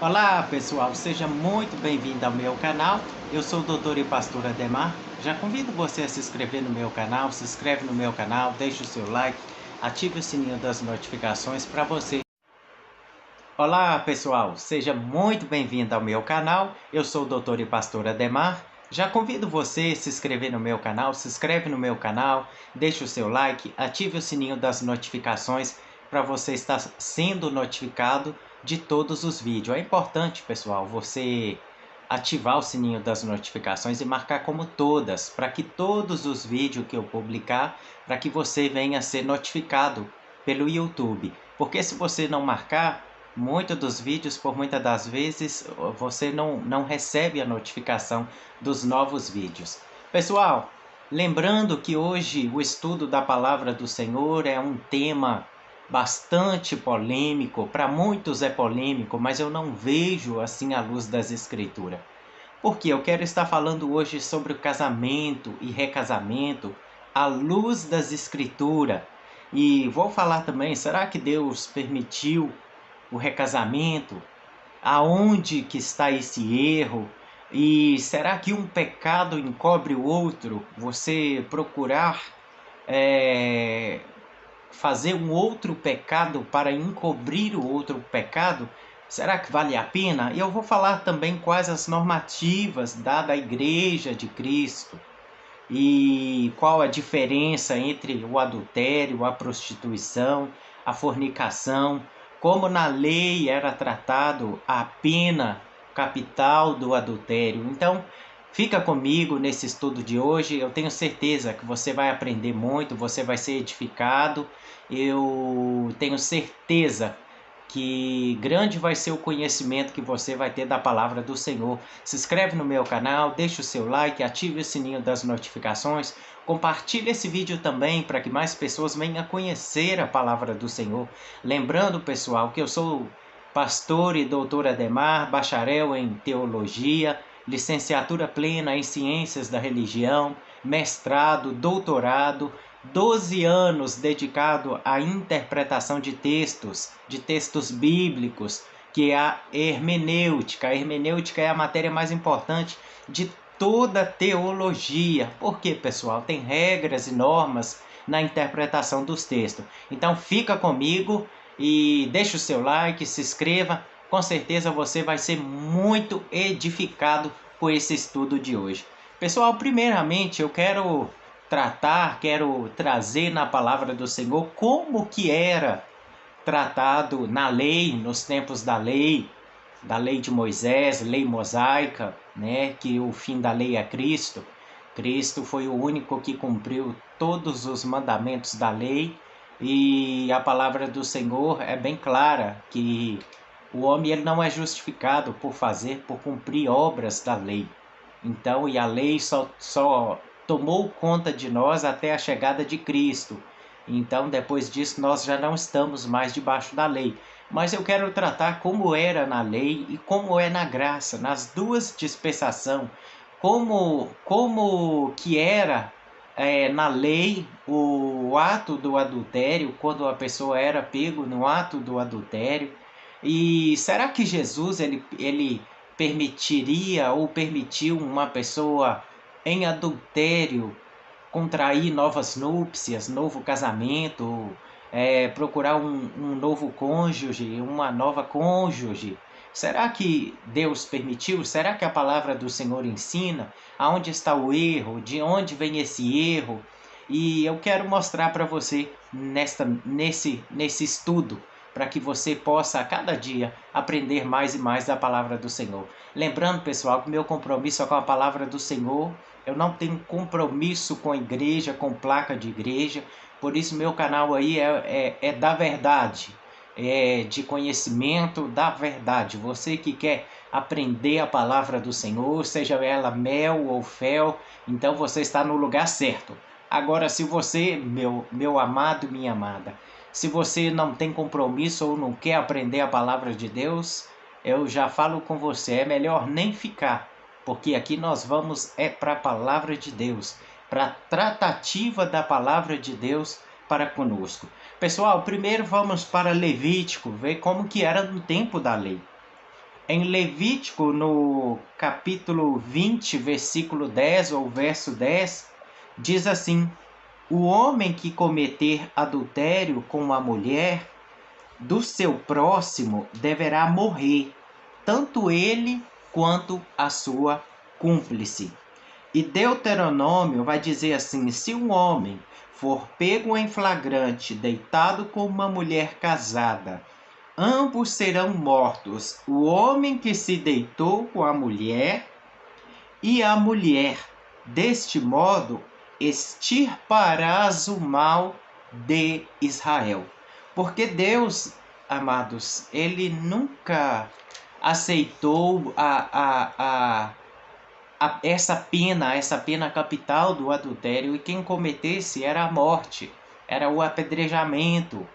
Olá pessoal, seja muito bem-vindo ao meu canal. Eu sou o doutor e pastor Ademar. Já convido você a se inscrever no meu canal, se inscreve no meu canal, deixe o seu like, ative o sininho das notificações para você. Olá pessoal, seja muito bem-vindo ao meu canal. Eu sou o doutor e pastor Ademar. Já convido você a se inscrever no meu canal, se inscreve no meu canal, deixe o seu like, ative o sininho das notificações para você estar sendo notificado de todos os vídeos. É importante, pessoal, você ativar o sininho das notificações e marcar como todas, para que todos os vídeos que eu publicar, para que você venha a ser notificado pelo YouTube. Porque se você não marcar, muitos dos vídeos, por muitas das vezes, você não recebe a notificação dos novos vídeos. Pessoal, lembrando que hoje o estudo da Palavra do Senhor é um tema bastante polêmico, para muitos é polêmico, mas eu não vejo assim à luz das Escrituras. Porque eu quero estar falando hoje sobre o casamento e recasamento à luz das Escrituras. E vou falar também, será que Deus permitiu o recasamento? Aonde que está esse erro? E será que um pecado encobre o outro? Você procurar é, fazer um outro pecado para encobrir o outro pecado, será que vale a pena? E eu vou falar também quais as normativas dadas à Igreja de Cristo e qual a diferença entre o adultério, a prostituição, a fornicação, como na lei era tratado a pena capital do adultério. Então, fica comigo nesse estudo de hoje. Eu tenho certeza que você vai aprender muito, você vai ser edificado. Eu tenho certeza que grande vai ser o conhecimento que você vai ter da palavra do Senhor. Se inscreve no meu canal, deixa o seu like, ative o sininho das notificações, compartilhe esse vídeo também para que mais pessoas venham a conhecer a palavra do Senhor. Lembrando, pessoal, que eu sou pastor e doutor Ademar, bacharel em teologia, licenciatura plena em ciências da religião, mestrado, doutorado, 12 anos dedicado à interpretação de textos bíblicos, que é a hermenêutica. A hermenêutica é a matéria mais importante de toda teologia. Por quê, pessoal? Tem regras e normas na interpretação dos textos. Então fica comigo e deixa o seu like, se inscreva. Com certeza você vai ser muito edificado com esse estudo de hoje. Pessoal, primeiramente eu quero trazer na palavra do Senhor como que era tratado na lei, nos tempos da lei de Moisés, lei mosaica, né, que o fim da lei é Cristo. Cristo foi o único que cumpriu todos os mandamentos da lei, e a palavra do Senhor é bem clara que o homem ele não é justificado por cumprir obras da lei. Então, e a lei só tomou conta de nós até a chegada de Cristo. Então, depois disso, nós já não estamos mais debaixo da lei. Mas eu quero tratar como era na lei e como é na graça, nas duas dispensações. Como que era na lei o ato do adultério, quando a pessoa era pego no ato do adultério. E será que Jesus ele permitiria ou permitiu uma pessoa em adultério contrair novas núpcias, novo casamento, procurar um novo cônjuge, uma nova cônjuge? Será que Deus permitiu? Será que a palavra do Senhor ensina? Aonde está o erro? De onde vem esse erro? E eu quero mostrar para você nesse estudo, para que você possa a cada dia aprender mais e mais da palavra do Senhor. Lembrando, pessoal, que meu compromisso é com a palavra do Senhor. Eu não tenho compromisso com igreja, com placa de igreja. Por isso meu canal aí é da verdade, é de conhecimento da verdade. Você que quer aprender a palavra do Senhor, seja ela mel ou fel, então você está no lugar certo. Agora, se você, meu amado e minha amada, se você não tem compromisso ou não quer aprender a palavra de Deus, eu já falo com você, é melhor nem ficar, porque aqui nós vamos para a palavra de Deus, para a tratativa da palavra de Deus para conosco. Pessoal, primeiro vamos para Levítico, ver como que era no tempo da lei. Em Levítico, no capítulo 20, versículo 10 ou verso 10, diz assim: o homem que cometer adultério com uma mulher do seu próximo deverá morrer, tanto ele quanto a sua cúmplice. E Deuteronômio vai dizer assim: se um homem for pego em flagrante deitado com uma mulher casada, ambos serão mortos, o homem que se deitou com a mulher e a mulher. Deste modo, extirparás o mal de Israel. Porque Deus, amados, ele nunca aceitou essa pena capital do adultério, e quem cometesse era a morte, era o apedrejamento.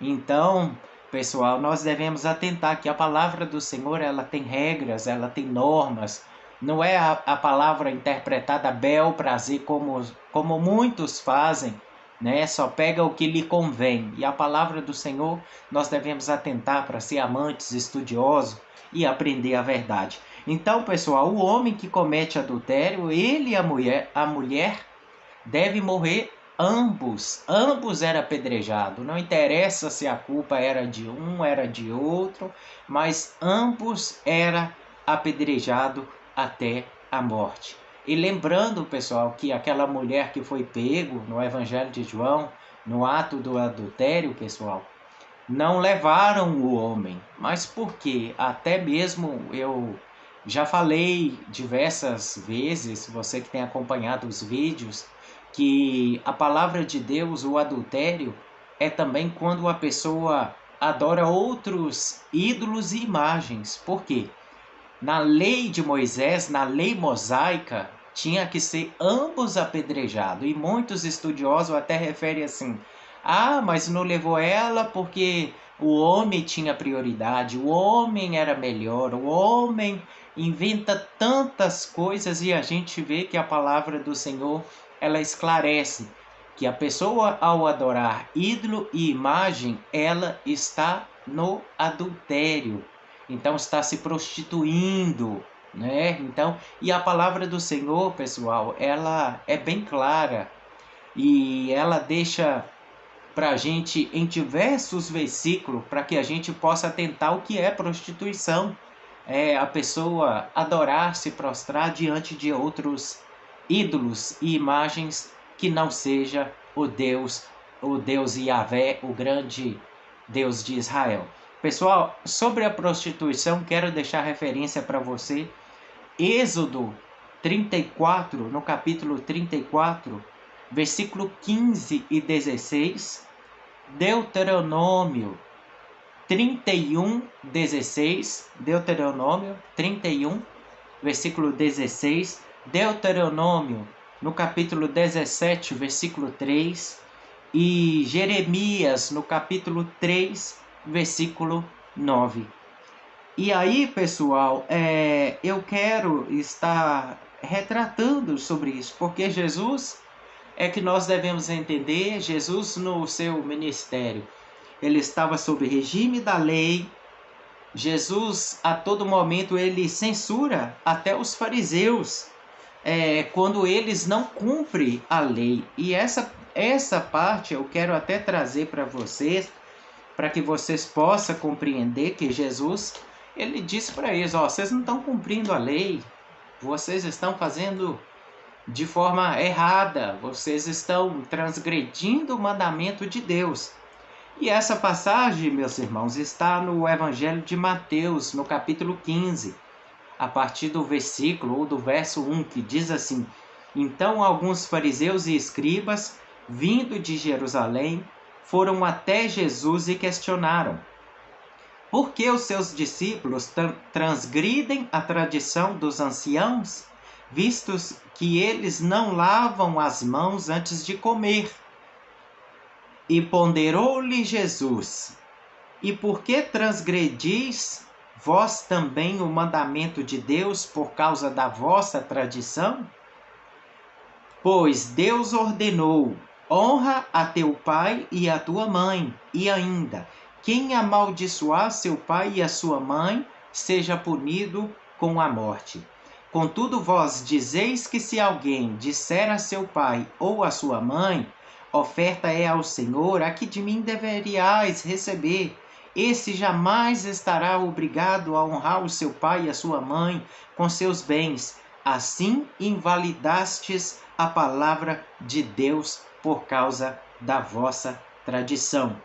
Então, pessoal, nós devemos atentar que a palavra do Senhor, ela tem regras, ela tem normas. Não é a palavra interpretada bel prazer como muitos fazem, né? Só pega o que lhe convém. E a palavra do Senhor, nós devemos atentar para ser amantes, estudiosos e aprender a verdade. Então, pessoal, o homem que comete adultério, ele e a mulher devem morrer ambos eram apedrejados. Não interessa se a culpa era de um, era de outro, mas ambos eram apedrejados até a morte. E lembrando, pessoal, que aquela mulher que foi pego no Evangelho de João, no ato do adultério, pessoal, não levaram o homem. Mas por quê? Até mesmo eu já falei diversas vezes, você que tem acompanhado os vídeos, que a palavra de Deus, o adultério, é também quando a pessoa adora outros ídolos e imagens. Por quê? Na lei de Moisés, na lei mosaica, tinha que ser ambos apedrejados. E muitos estudiosos até referem assim: ah, mas não levou ela porque o homem tinha prioridade, o homem era melhor, o homem inventa tantas coisas. E a gente vê que a palavra do Senhor, ela esclarece que a pessoa, ao adorar ídolo e imagem, ela está no adultério. Então está se prostituindo, né? Então, e a palavra do Senhor, pessoal, ela é bem clara e ela deixa para a gente em diversos versículos para que a gente possa atentar o que é prostituição. É a pessoa adorar, se prostrar diante de outros ídolos e imagens que não seja o Deus Yahvé, o grande Deus de Israel. Pessoal, sobre a prostituição, quero deixar referência para você. Êxodo 34, no capítulo 34, versículo 15 e 16. Deuteronômio 31, 16. Deuteronômio 31, versículo 16. Deuteronômio, no capítulo 17, versículo 3. E Jeremias, no capítulo 3, versículo 9. E aí, pessoal, eu quero estar retratando sobre isso, porque Jesus é que nós devemos entender. Jesus, no seu ministério, ele estava sob regime da lei. Jesus, a todo momento, ele censura até os fariseus, quando eles não cumprem a lei. E essa parte eu quero até trazer para vocês, para que vocês possam compreender que Jesus, ele disse para eles: vocês não estão cumprindo a lei, vocês estão fazendo de forma errada, vocês estão transgredindo o mandamento de Deus. E essa passagem, meus irmãos, está no Evangelho de Mateus, no capítulo 15, a partir do versículo ou do verso 1, que diz assim: então alguns fariseus e escribas, vindo de Jerusalém, foram até Jesus e questionaram: por que os seus discípulos transgridem a tradição dos anciãos, vistos que eles não lavam as mãos antes de comer? E ponderou-lhe Jesus: e por que transgredis vós também o mandamento de Deus por causa da vossa tradição? Pois Deus ordenou: honra a teu pai e a tua mãe, e ainda: quem amaldiçoar seu pai e a sua mãe seja punido com a morte. Contudo, vós dizeis que se alguém disser a seu pai ou a sua mãe, oferta é ao Senhor, a que de mim deveriais receber. Esse jamais estará obrigado a honrar o seu pai e a sua mãe com seus bens. Assim invalidastes a palavra de Deus por causa da vossa tradição.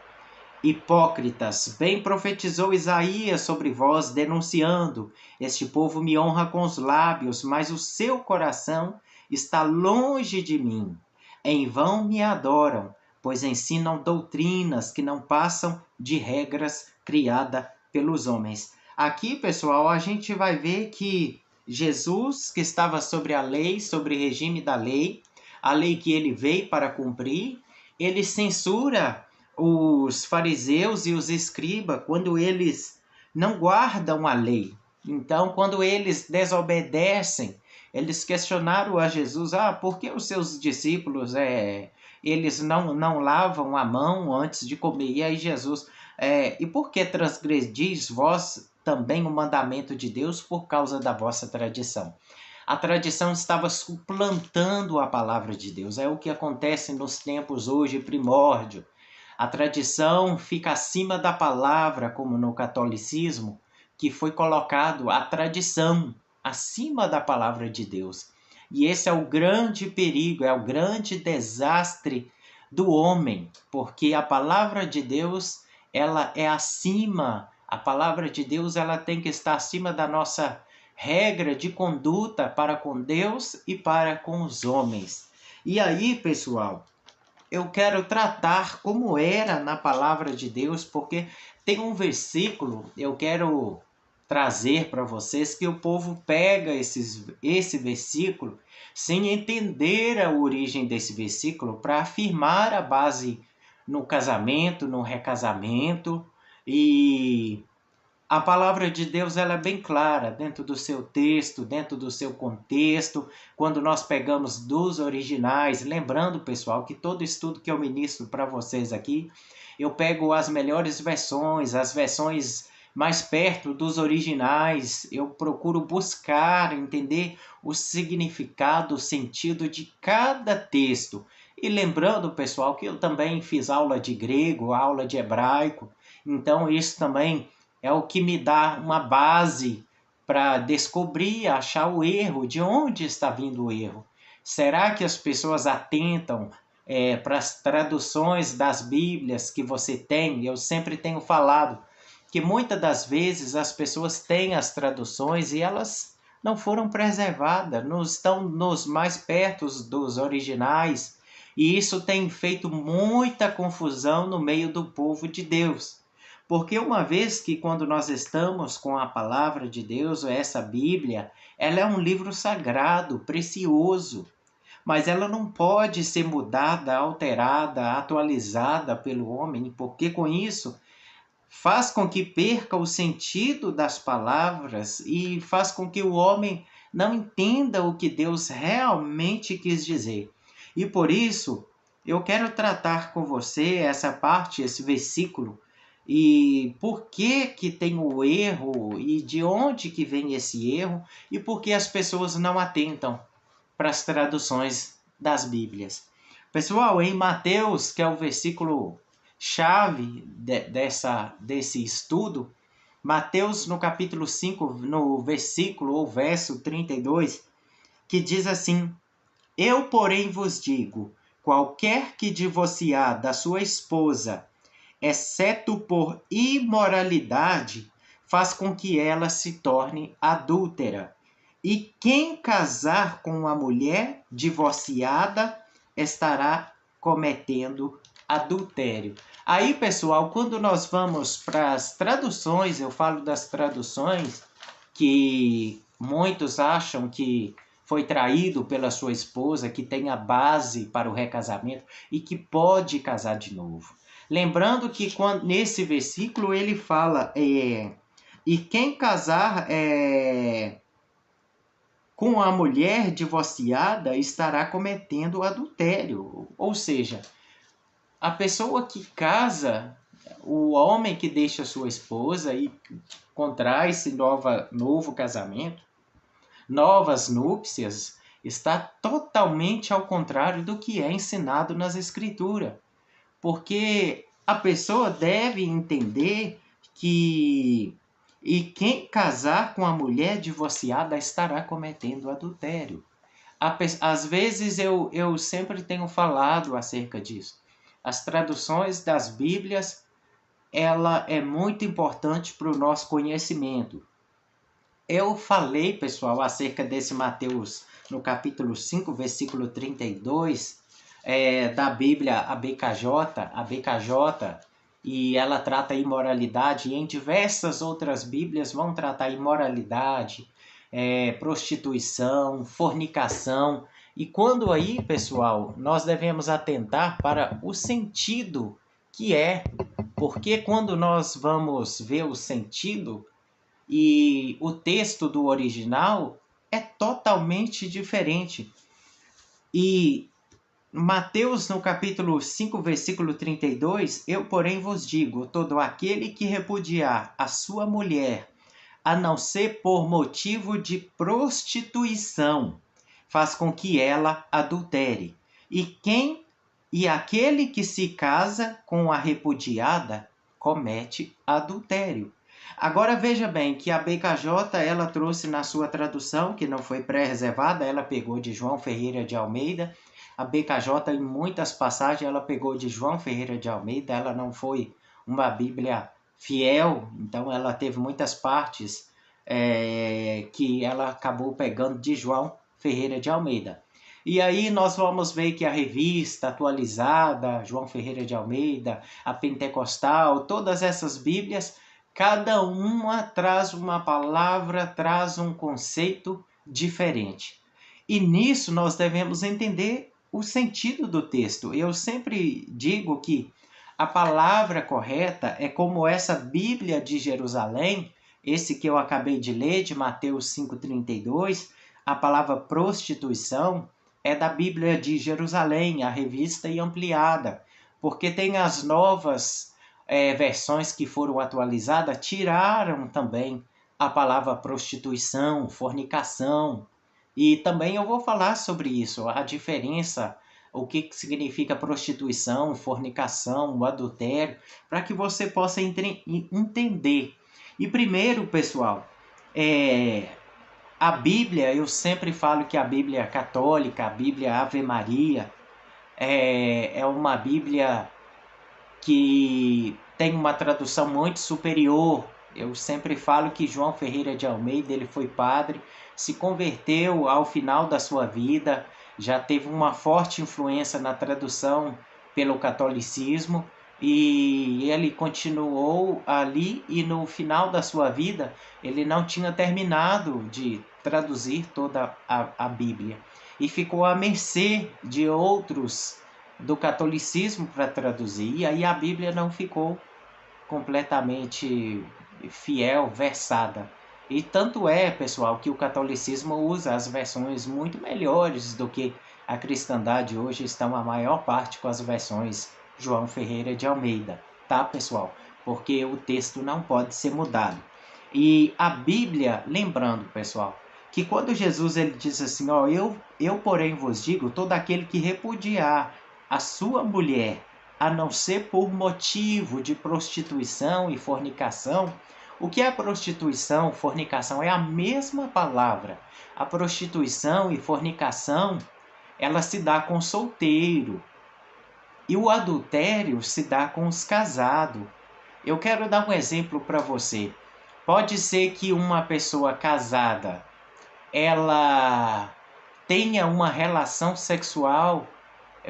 Hipócritas, bem profetizou Isaías sobre vós, denunciando: este povo me honra com os lábios, mas o seu coração está longe de mim. Em vão me adoram, pois ensinam doutrinas que não passam de regras criadas pelos homens. Aqui, pessoal, a gente vai ver que Jesus, que estava sobre a lei, sobre o regime da lei, a lei que ele veio para cumprir, ele censura os fariseus e os escribas quando eles não guardam a lei. Então, quando eles desobedecem, eles questionaram a Jesus: por que os seus discípulos eles não lavam a mão antes de comer? E aí Jesus: e por que transgredis vós também o mandamento de Deus por causa da vossa tradição? A tradição estava suplantando a palavra de Deus. É o que acontece nos tempos hoje, primórdio. A tradição fica acima da palavra, como no catolicismo, que foi colocado a tradição acima da palavra de Deus. E esse é o grande perigo, é o grande desastre do homem, porque a palavra de Deus, ela é acima, a palavra de Deus, ela tem que estar acima da nossa regra de conduta para com Deus e para com os homens. E aí, pessoal, eu quero tratar como era na palavra de Deus, porque tem um versículo, eu quero trazer para vocês, que o povo pega esse versículo sem entender a origem desse versículo para afirmar a base no casamento, no recasamento. E a palavra de Deus, ela é bem clara dentro do seu texto, dentro do seu contexto. Quando nós pegamos dos originais, lembrando, pessoal, que todo estudo que eu ministro para vocês aqui, eu pego as melhores versões, as versões mais perto dos originais. Eu procuro buscar, entender o significado, o sentido de cada texto. E lembrando, pessoal, que eu também fiz aula de grego, aula de hebraico. Então isso também é o que me dá uma base para descobrir, achar o erro, de onde está vindo o erro. Será que as pessoas atentam para as traduções das Bíblias que você tem? Eu sempre tenho falado que muitas das vezes as pessoas têm as traduções e elas não foram preservadas, não estão nos mais perto dos originais, e isso tem feito muita confusão no meio do povo de Deus. Porque uma vez que quando nós estamos com a palavra de Deus, ou essa Bíblia, ela é um livro sagrado, precioso, mas ela não pode ser mudada, alterada, atualizada pelo homem, porque com isso faz com que perca o sentido das palavras e faz com que o homem não entenda o que Deus realmente quis dizer. E por isso, eu quero tratar com você essa parte, esse versículo, e por que tem o erro e de onde que vem esse erro e por que as pessoas não atentam para as traduções das Bíblias. Pessoal, em Mateus, que é o versículo chave desse estudo, Mateus no capítulo 5, no versículo ou verso 32, que diz assim: eu, porém, vos digo, qualquer que divorciar da sua esposa, exceto por imoralidade, faz com que ela se torne adúltera. E quem casar com uma mulher divorciada estará cometendo adultério. Aí, pessoal, quando nós vamos para as traduções, eu falo das traduções que muitos acham que foi traído pela sua esposa, que tem a base para o recasamento e que pode casar de novo. Lembrando que nesse versículo ele fala, e quem casar com a mulher divorciada estará cometendo adultério. Ou seja, a pessoa que casa, o homem que deixa sua esposa e contrai-se novo casamento, novas núpcias, está totalmente ao contrário do que é ensinado nas Escrituras. Porque a pessoa deve entender que quem casar com a mulher divorciada estará cometendo adultério. Às vezes eu sempre tenho falado acerca disso. As traduções das Bíblias, ela é muito importante para o nosso conhecimento. Eu falei, pessoal, acerca desse Mateus, no capítulo 5, versículo 32, da Bíblia, a BKJ, e ela trata imoralidade, e em diversas outras Bíblias vão tratar imoralidade, prostituição, fornicação. E quando aí, pessoal, nós devemos atentar para o sentido que é, porque quando nós vamos ver o sentido e o texto do original é totalmente diferente. E Mateus, no capítulo 5, versículo 32, eu, porém, vos digo, todo aquele que repudiar a sua mulher, a não ser por motivo de prostituição, faz com que ela adultere. E aquele que se casa com a repudiada comete adultério. Agora veja bem que a BKJ, ela trouxe na sua tradução, que não foi pré-reservada, ela pegou de João Ferreira de Almeida. A BKJ, em muitas passagens, ela pegou de João Ferreira de Almeida, ela não foi uma Bíblia fiel, então ela teve muitas partes que ela acabou pegando de João Ferreira de Almeida. E aí nós vamos ver que a revista atualizada, João Ferreira de Almeida, a Pentecostal, todas essas Bíblias, cada uma traz uma palavra, traz um conceito diferente. E nisso nós devemos entender o sentido do texto. Eu sempre digo que a palavra correta é como essa Bíblia de Jerusalém, esse que eu acabei de ler, de Mateus 5,32, a palavra prostituição é da Bíblia de Jerusalém, a revista e ampliada, porque tem as novas versões que foram atualizadas, tiraram também a palavra prostituição, fornicação. E também eu vou falar sobre isso, a diferença, o que significa prostituição, fornicação, o adultério, para que você possa entender. E primeiro, pessoal, a Bíblia, eu sempre falo que a Bíblia católica, a Bíblia Ave Maria, é uma Bíblia que tem uma tradução muito superior. Eu sempre falo que João Ferreira de Almeida, ele foi padre, se converteu ao final da sua vida, já teve uma forte influência na tradução pelo catolicismo, e ele continuou ali, e no final da sua vida ele não tinha terminado de traduzir toda a Bíblia e ficou à mercê de outros do catolicismo para traduzir, e aí a Bíblia não ficou completamente fiel, versada. E tanto é, pessoal, que o catolicismo usa as versões muito melhores do que a cristandade hoje, estão a maior parte com as versões João Ferreira de Almeida, tá, pessoal? Porque o texto não pode ser mudado. E a Bíblia, lembrando, pessoal, que quando Jesus ele diz assim, eu porém vos digo, todo aquele que repudiar a sua mulher, a não ser por motivo de prostituição e fornicação. O que é prostituição, fornicação? É a mesma palavra. A prostituição e fornicação, ela se dá com solteiro. E o adultério se dá com os casados. Eu quero dar um exemplo para você. Pode ser que uma pessoa casada, ela tenha uma relação sexual,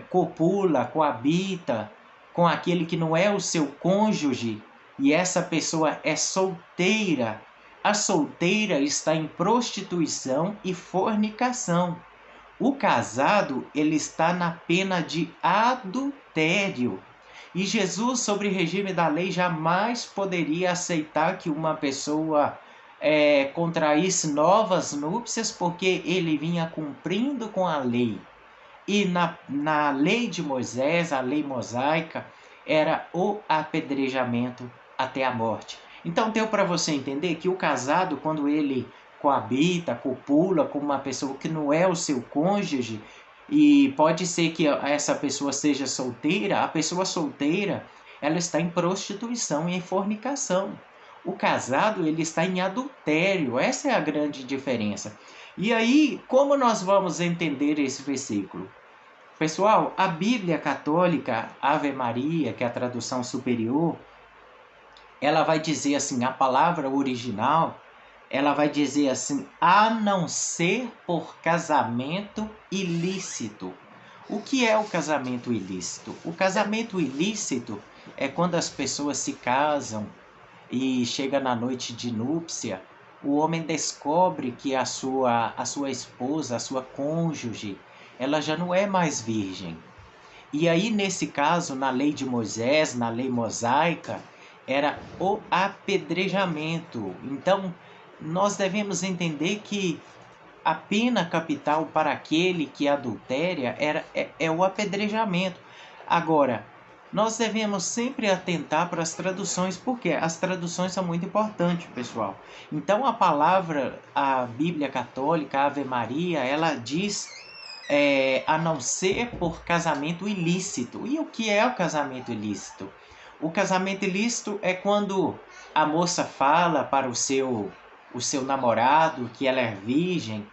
copula, coabita com aquele que não é o seu cônjuge, e essa pessoa é solteira. A solteira está em prostituição e fornicação. O casado, ele está na pena de adultério. E Jesus, sobre o regime da lei, jamais poderia aceitar que uma pessoa contraísse novas núpcias, porque ele vinha cumprindo com a lei. E na lei de Moisés, a lei mosaica, era o apedrejamento até a morte. Então deu para você entender que o casado, quando ele coabita, copula com uma pessoa que não é o seu cônjuge, e pode ser que essa pessoa seja solteira, a pessoa solteira, ela está em prostituição e em fornicação. O casado, ele está em adultério. Essa é a grande diferença. E aí, como nós vamos entender esse versículo? Pessoal, a Bíblia Católica, Ave Maria, que é a tradução superior, ela vai dizer assim, a palavra original, ela vai dizer assim, a não ser por casamento ilícito. O que é o casamento ilícito? O casamento ilícito é quando as pessoas se casam e chega na noite de núpcia, o homem descobre que a sua esposa, a sua cônjuge, ela já não é mais virgem. E aí, nesse caso, na lei de Moisés, na lei mosaica, era o apedrejamento. Então, nós devemos entender que a pena capital para aquele que adultéria é o apedrejamento. Agora, nós devemos sempre atentar para as traduções, porque as traduções são muito importantes, pessoal. Então, a palavra, a Bíblia Católica, a Ave Maria, ela diz a não ser por casamento ilícito. E o que é o casamento ilícito? O casamento ilícito é quando a moça fala para o seu namorado que ela é virgem,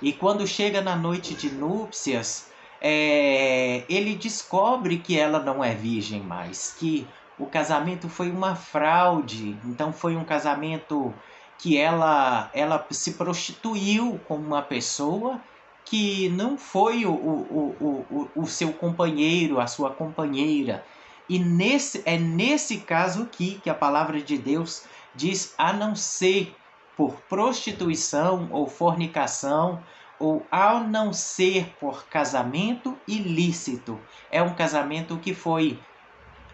e quando chega na noite de núpcias, ele descobre que ela não é virgem mais, que o casamento foi uma fraude. Então foi um casamento que ela se prostituiu com uma pessoa que não foi o seu companheiro, a sua companheira. E nesse caso aqui que a palavra de Deus diz, a não ser por prostituição ou fornicação, ou ao não ser por casamento ilícito. É um casamento que foi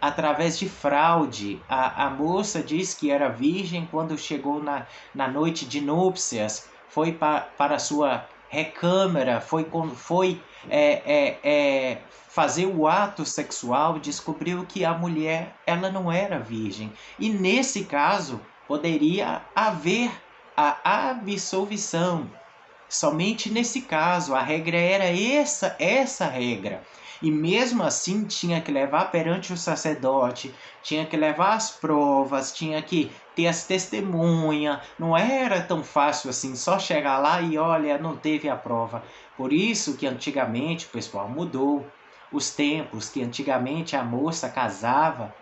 através de fraude. A moça diz que era virgem quando chegou na noite de núpcias, foi para a sua recâmara, foi fazer o ato sexual, descobriu que a mulher ela não era virgem. E nesse caso, poderia haver a absolvição. Somente nesse caso, a regra era essa regra. E mesmo assim tinha que levar perante o sacerdote, tinha que levar as provas, tinha que ter as testemunhas. Não era tão fácil assim, só chegar lá e olha, não teve a prova. Por isso que antigamente, pessoal, mudou os tempos, que antigamente a moça casava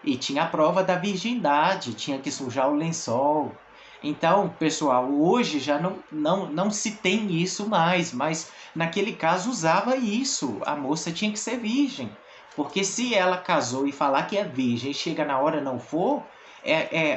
e tinha a prova da virgindade, tinha que sujar o lençol. Então, pessoal, hoje já não se tem isso mais, mas naquele caso usava isso. A moça tinha que ser virgem. Porque se ela casou e falar que é virgem e chega na hora não for,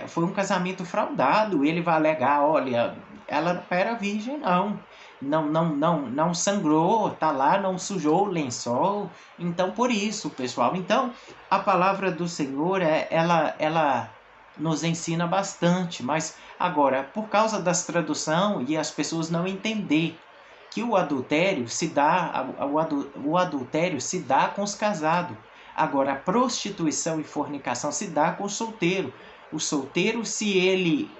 foi um casamento fraudado. Ele vai alegar, olha, ela não era virgem, não. Não sangrou, tá lá, não sujou o lençol. Então, por isso, pessoal. Então, a palavra do Senhor, ela nos ensina bastante, mas agora, por causa das tradução e as pessoas não entender que o adultério se dá, o adultério se dá com os casados. Agora, a prostituição e fornicação se dá com o solteiro. O solteiro, se ele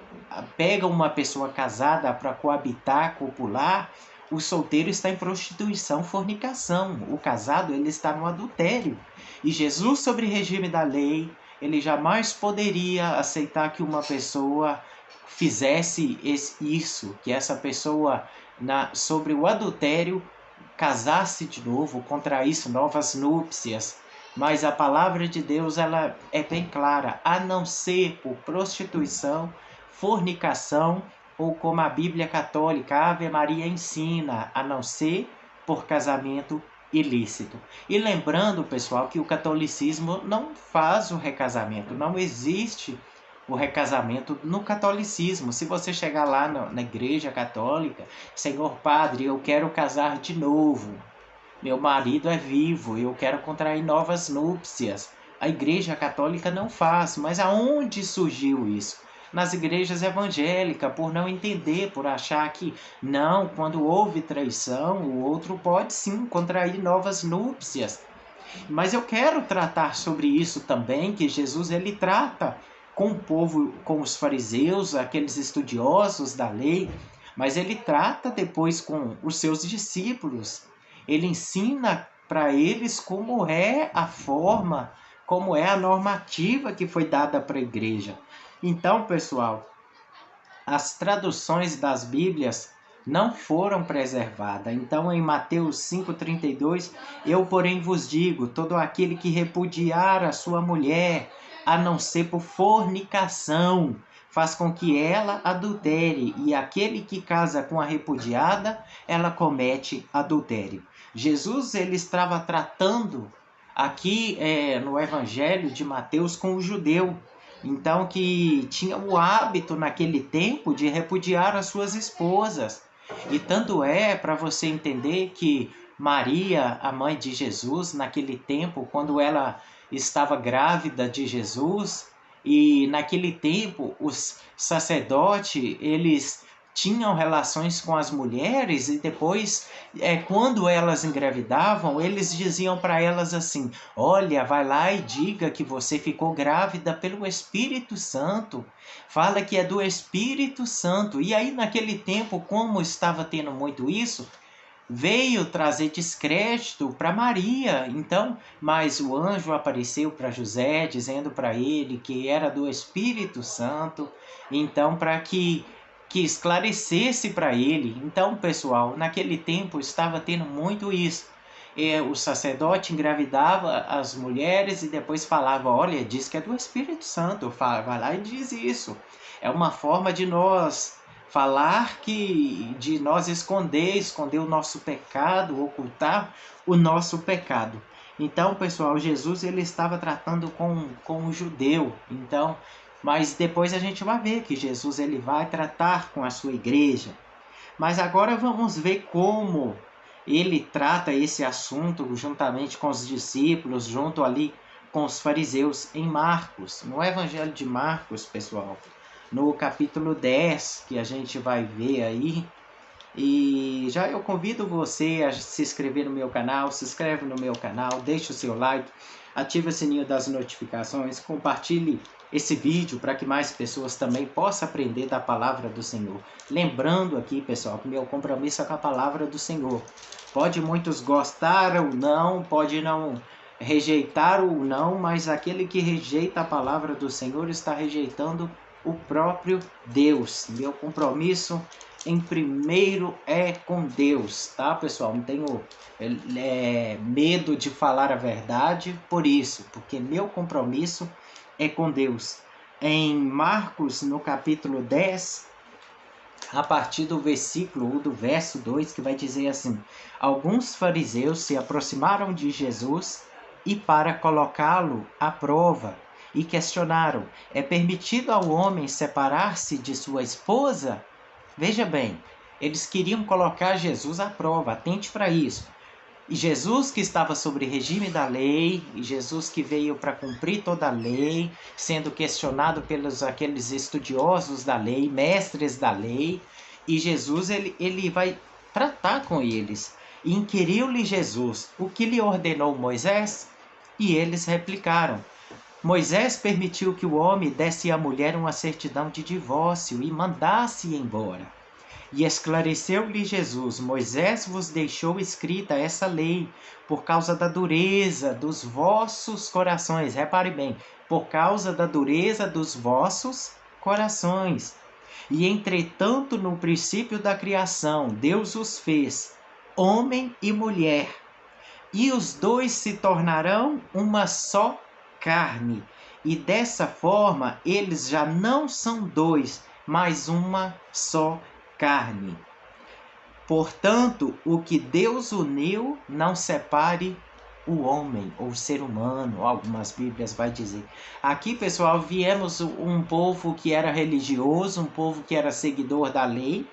pega uma pessoa casada para coabitar, copular, o solteiro está em prostituição, fornicação. O casado, ele está no adultério. E Jesus, sobre o regime da lei, ele jamais poderia aceitar que uma pessoa fizesse isso, que essa pessoa, sobre o adultério, casasse de novo, contraísse novas núpcias. Mas a palavra de Deus, ela é bem clara, a não ser por prostituição, fornicação, ou como a Bíblia Católica, a Ave Maria ensina, a não ser por casamento ilícito. E lembrando, pessoal, que o catolicismo não faz o recasamento, não existe o recasamento no catolicismo. Se você chegar lá na igreja católica, Senhor Padre, eu quero casar de novo, meu marido é vivo, eu quero contrair novas núpcias. A igreja católica não faz, mas aonde surgiu isso? Nas igrejas evangélicas, por não entender, por achar que não, quando houve traição, o outro pode sim contrair novas núpcias. Mas eu quero tratar sobre isso também, que Jesus ele trata com o povo, com os fariseus, aqueles estudiosos da lei, mas ele trata depois com os seus discípulos. Ele ensina para eles como é a forma, como é a normativa que foi dada para a igreja. Então, pessoal, as traduções das Bíblias não foram preservadas. Então, em Mateus 5,32, eu, porém, vos digo: todo aquele que repudiar a sua mulher, a não ser por fornicação, faz com que ela adultere, e aquele que casa com a repudiada, ela comete adultério. Jesus ele estava tratando aqui no Evangelho de Mateus com o judeu. Então, que tinha o hábito naquele tempo de repudiar as suas esposas. E tanto é para você entender que Maria, a mãe de Jesus, naquele tempo, quando ela estava grávida de Jesus, e naquele tempo os sacerdotes, eles tinham relações com as mulheres e depois, quando elas engravidavam, eles diziam para elas assim: olha, vai lá e diga que você ficou grávida pelo Espírito Santo. Fala que é do Espírito Santo. E aí, naquele tempo, como estava tendo muito isso, veio trazer descrédito para Maria. Então, mas o anjo apareceu para José, dizendo para ele que era do Espírito Santo. Então, para que esclarecesse para ele. Então, pessoal, naquele tempo estava tendo muito isso. O sacerdote engravidava as mulheres e depois falava: olha, diz que é do Espírito Santo, vai lá e diz isso. É uma forma de nós falar de nós esconder o nosso pecado, ocultar o nosso pecado. Então, pessoal, Jesus ele estava tratando com o judeu. Então, mas depois a gente vai ver que Jesus ele vai tratar com a sua igreja. Mas agora vamos ver como ele trata esse assunto juntamente com os discípulos, junto ali com os fariseus, em Marcos. No Evangelho de Marcos, pessoal, no capítulo 10, que a gente vai ver aí. E já eu convido você a se inscrever no meu canal, se inscreve no meu canal, deixe o seu like, ative o sininho das notificações, compartilhe esse vídeo para que mais pessoas também possam aprender da palavra do Senhor. Lembrando aqui, pessoal, que meu compromisso é com a palavra do Senhor. Pode muitos gostar ou não, pode não rejeitar ou não, mas aquele que rejeita a palavra do Senhor está rejeitando o próprio Deus. Meu compromisso em primeiro é com Deus, tá, pessoal? Não tenho medo de falar a verdade por isso, porque meu compromisso é com Deus. Em Marcos, no capítulo 10, a partir do versículo, do verso 2, que vai dizer assim: alguns fariseus se aproximaram de Jesus e para colocá-lo à prova, e questionaram: é permitido ao homem separar-se de sua esposa? Veja bem, eles queriam colocar Jesus à prova, atente para isso. E Jesus que estava sobre regime da lei, e Jesus que veio para cumprir toda a lei, sendo questionado pelos aqueles estudiosos da lei, mestres da lei, e Jesus ele vai tratar com eles. E inquiriu-lhe Jesus: o que lhe ordenou Moisés? E eles replicaram: Moisés permitiu que o homem desse à mulher uma certidão de divórcio e mandasse embora. E esclareceu-lhe Jesus: Moisés vos deixou escrita essa lei por causa da dureza dos vossos corações. Repare bem, por causa da dureza dos vossos corações. E entretanto, no princípio da criação, Deus os fez, homem e mulher, e os dois se tornarão uma só carne. E dessa forma, eles já não são dois, mas uma só carne. Portanto, o que Deus uniu, não separe o homem ou o ser humano, algumas Bíblias vai dizer. Aqui, pessoal, viemos um povo que era religioso, um povo que era seguidor da lei,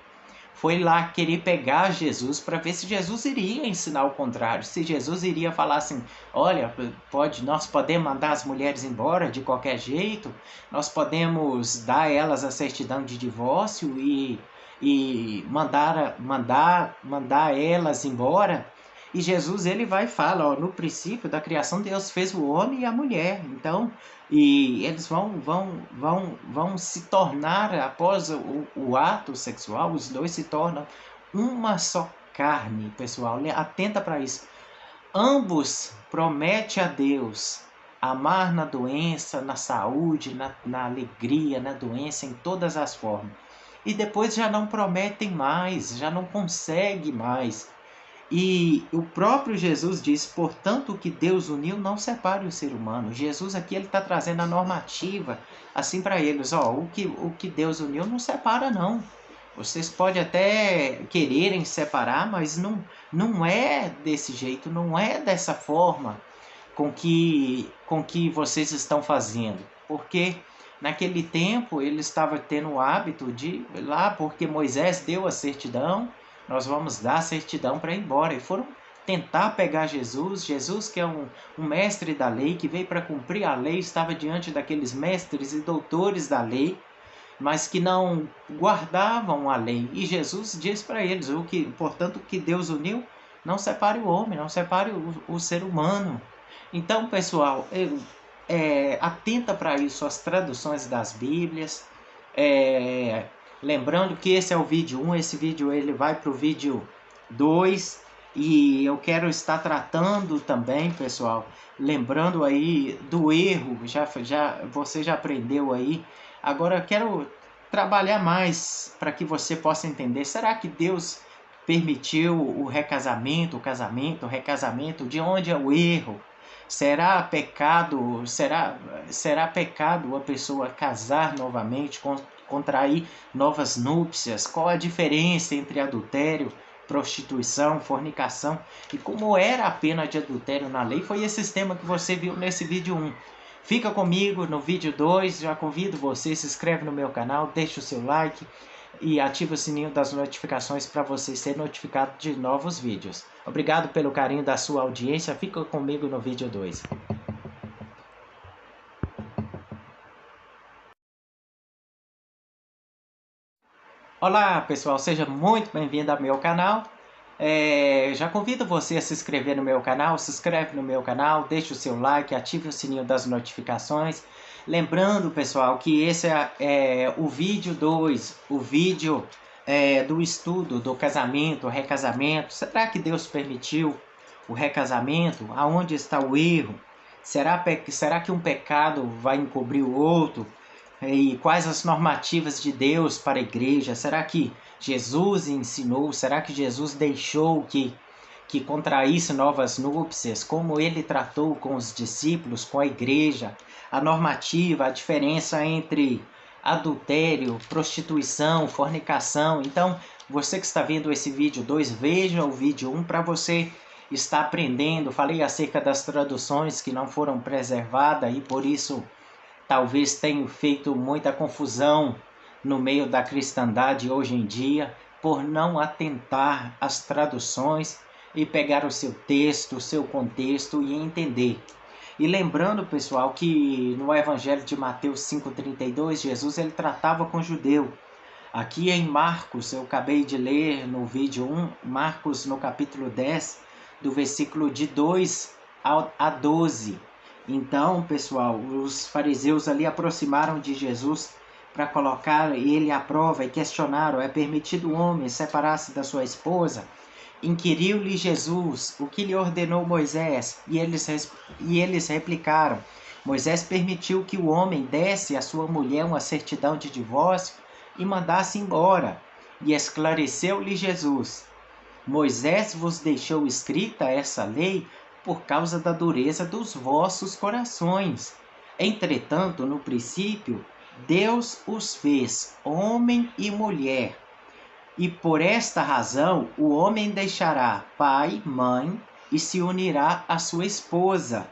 foi lá querer pegar Jesus para ver se Jesus iria ensinar o contrário, se Jesus iria falar assim: olha, nós podemos mandar as mulheres embora de qualquer jeito, nós podemos dar a elas a certidão de divórcio e mandar elas embora. E Jesus ele vai e fala, ó, no princípio da criação Deus fez o homem e a mulher. Então, e eles vão se tornar após o ato sexual, os dois se tornam uma só carne, pessoal. Atenta para isso. Ambos prometem a Deus amar na doença, na saúde, na alegria, na doença, em todas as formas. E depois já não prometem mais, já não consegue mais. E o próprio Jesus diz, portanto, o que Deus uniu não separe o ser humano. Jesus aqui ele está trazendo a normativa assim para eles, ó, o que Deus uniu não separa não. Vocês podem até quererem separar, mas não é desse jeito, não é dessa forma com que vocês estão fazendo. Porque naquele tempo ele estava tendo o hábito de ir lá, porque Moisés deu a certidão, nós vamos dar a certidão para ir embora. E foram tentar pegar Jesus, que é um mestre da lei, que veio para cumprir a lei, estava diante daqueles mestres e doutores da lei, mas que não guardavam a lei. E Jesus diz para eles, portanto, o que Deus uniu, não separe o homem, não separe o ser humano. Então, pessoal, atenta para isso, as traduções das Bíblias. Lembrando que esse é o vídeo 1, esse vídeo ele vai para o vídeo 2. E eu quero estar tratando também, pessoal, lembrando aí do erro, você já aprendeu aí. Agora eu quero trabalhar mais para que você possa entender. Será que Deus permitiu o recasamento, o recasamento? De onde é o erro? Será pecado, será pecado a pessoa casar novamente, contrair novas núpcias? Qual a diferença entre adultério, prostituição, fornicação? E como era a pena de adultério na lei? Foi esse tema que você viu nesse vídeo 1. Fica comigo no vídeo 2, já convido você, se inscreve no meu canal, deixa o seu like e ativa o sininho das notificações para você ser notificado de novos vídeos. Obrigado pelo carinho da sua audiência, fica comigo no vídeo 2. Olá pessoal, seja muito bem-vindo ao meu canal. Já convido você a se inscrever no meu canal, se inscreve no meu canal, deixa o seu like, ative o sininho das notificações. Lembrando, pessoal, que esse é o vídeo 2, o vídeo do estudo do casamento, recasamento. Será que Deus permitiu o recasamento? Aonde está o erro? Será que um pecado vai encobrir o outro? E quais as normativas de Deus para a igreja? Será que Jesus ensinou? Será que Jesus deixou que contraísse novas núpcias? Como ele tratou com os discípulos, com a igreja? A normativa, a diferença entre adultério, prostituição, fornicação. Então, você que está vendo esse vídeo 2, veja o vídeo 1 para você estar aprendendo. Falei acerca das traduções que não foram preservadas e por isso talvez tenham feito muita confusão no meio da cristandade hoje em dia, por não atentar às traduções e pegar o seu texto, o seu contexto e entender. E lembrando, pessoal, que no Evangelho de Mateus 5,32, Jesus ele tratava com judeu. Aqui em Marcos, eu acabei de ler no vídeo 1, Marcos no capítulo 10, do versículo de 2 a 12. Então, pessoal, os fariseus ali aproximaram de Jesus para colocar ele à prova e questionaram: é permitido o homem separar-se da sua esposa? Inquiriu-lhe Jesus o que lhe ordenou Moisés, e eles replicaram: Moisés permitiu que o homem desse à sua mulher uma certidão de divórcio e mandasse embora. E esclareceu-lhe Jesus: Moisés vos deixou escrita essa lei por causa da dureza dos vossos corações. Entretanto, no princípio, Deus os fez homem e mulher. E por esta razão, o homem deixará pai, mãe e se unirá à sua esposa.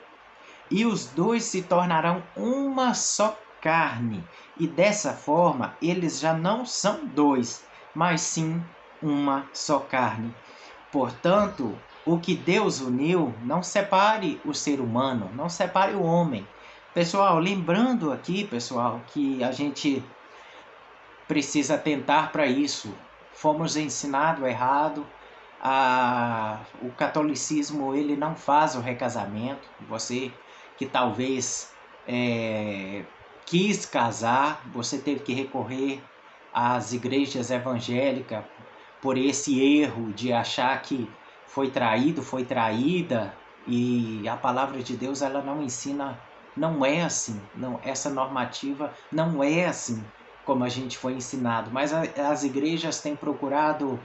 E os dois se tornarão uma só carne. E dessa forma, eles já não são dois, mas sim uma só carne. Portanto, o que Deus uniu, não separe o ser humano, não separe o homem. Pessoal, lembrando aqui, pessoal, que a gente precisa atentar para isso. Fomos ensinados errado, O catolicismo ele não faz o recasamento. Você que talvez quis casar, você teve que recorrer às igrejas evangélicas por esse erro de achar que foi traído, foi traída, e a palavra de Deus ela não ensina, não é assim, não, essa normativa não é assim como a gente foi ensinado, mas as igrejas têm procurado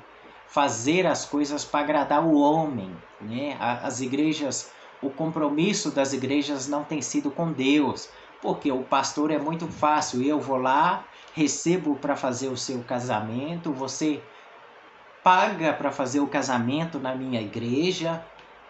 fazer as coisas para agradar o homem, né? As igrejas, o compromisso das igrejas não tem sido com Deus, porque o pastor é muito fácil, eu vou lá, recebo para fazer o seu casamento, você paga para fazer o casamento na minha igreja,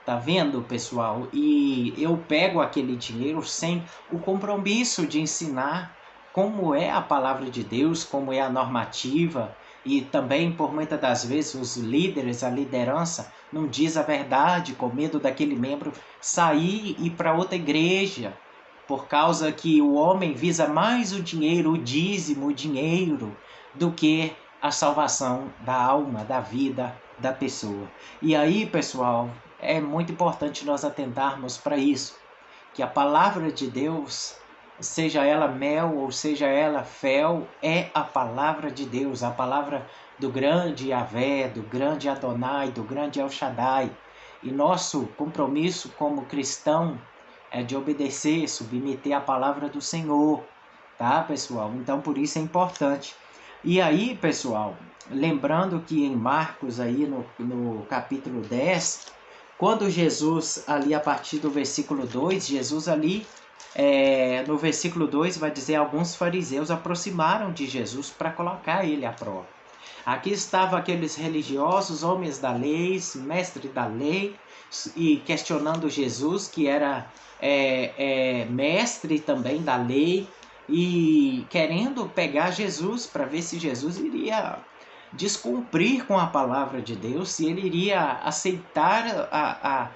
tá vendo, pessoal? E eu pego aquele dinheiro sem o compromisso de ensinar como é a palavra de Deus, como é a normativa, e também, por muitas das vezes, os líderes, a liderança, não diz a verdade, com medo daquele membro sair e ir para outra igreja, por causa que o homem visa mais o dinheiro, o dízimo, o dinheiro, do que a salvação da alma, da vida da pessoa. E aí, pessoal, é muito importante nós atentarmos para isso, que a palavra de Deus, seja ela mel ou seja ela fel, é a palavra de Deus, a palavra do grande Yahvé, do grande Adonai, do grande El Shaddai. E nosso compromisso como cristão é de obedecer, submeter a palavra do Senhor, tá, pessoal? Então, por isso é importante. E aí, pessoal, lembrando que em Marcos, aí no capítulo 10, quando Jesus, ali a partir do versículo 2, Jesus ali, no versículo 2 vai dizer, alguns fariseus aproximaram de Jesus para colocar ele à prova. Aqui estavam aqueles religiosos, homens da lei, mestre da lei, e questionando Jesus, que era mestre também da lei, e querendo pegar Jesus para ver se Jesus iria descumprir com a palavra de Deus, se ele iria aceitar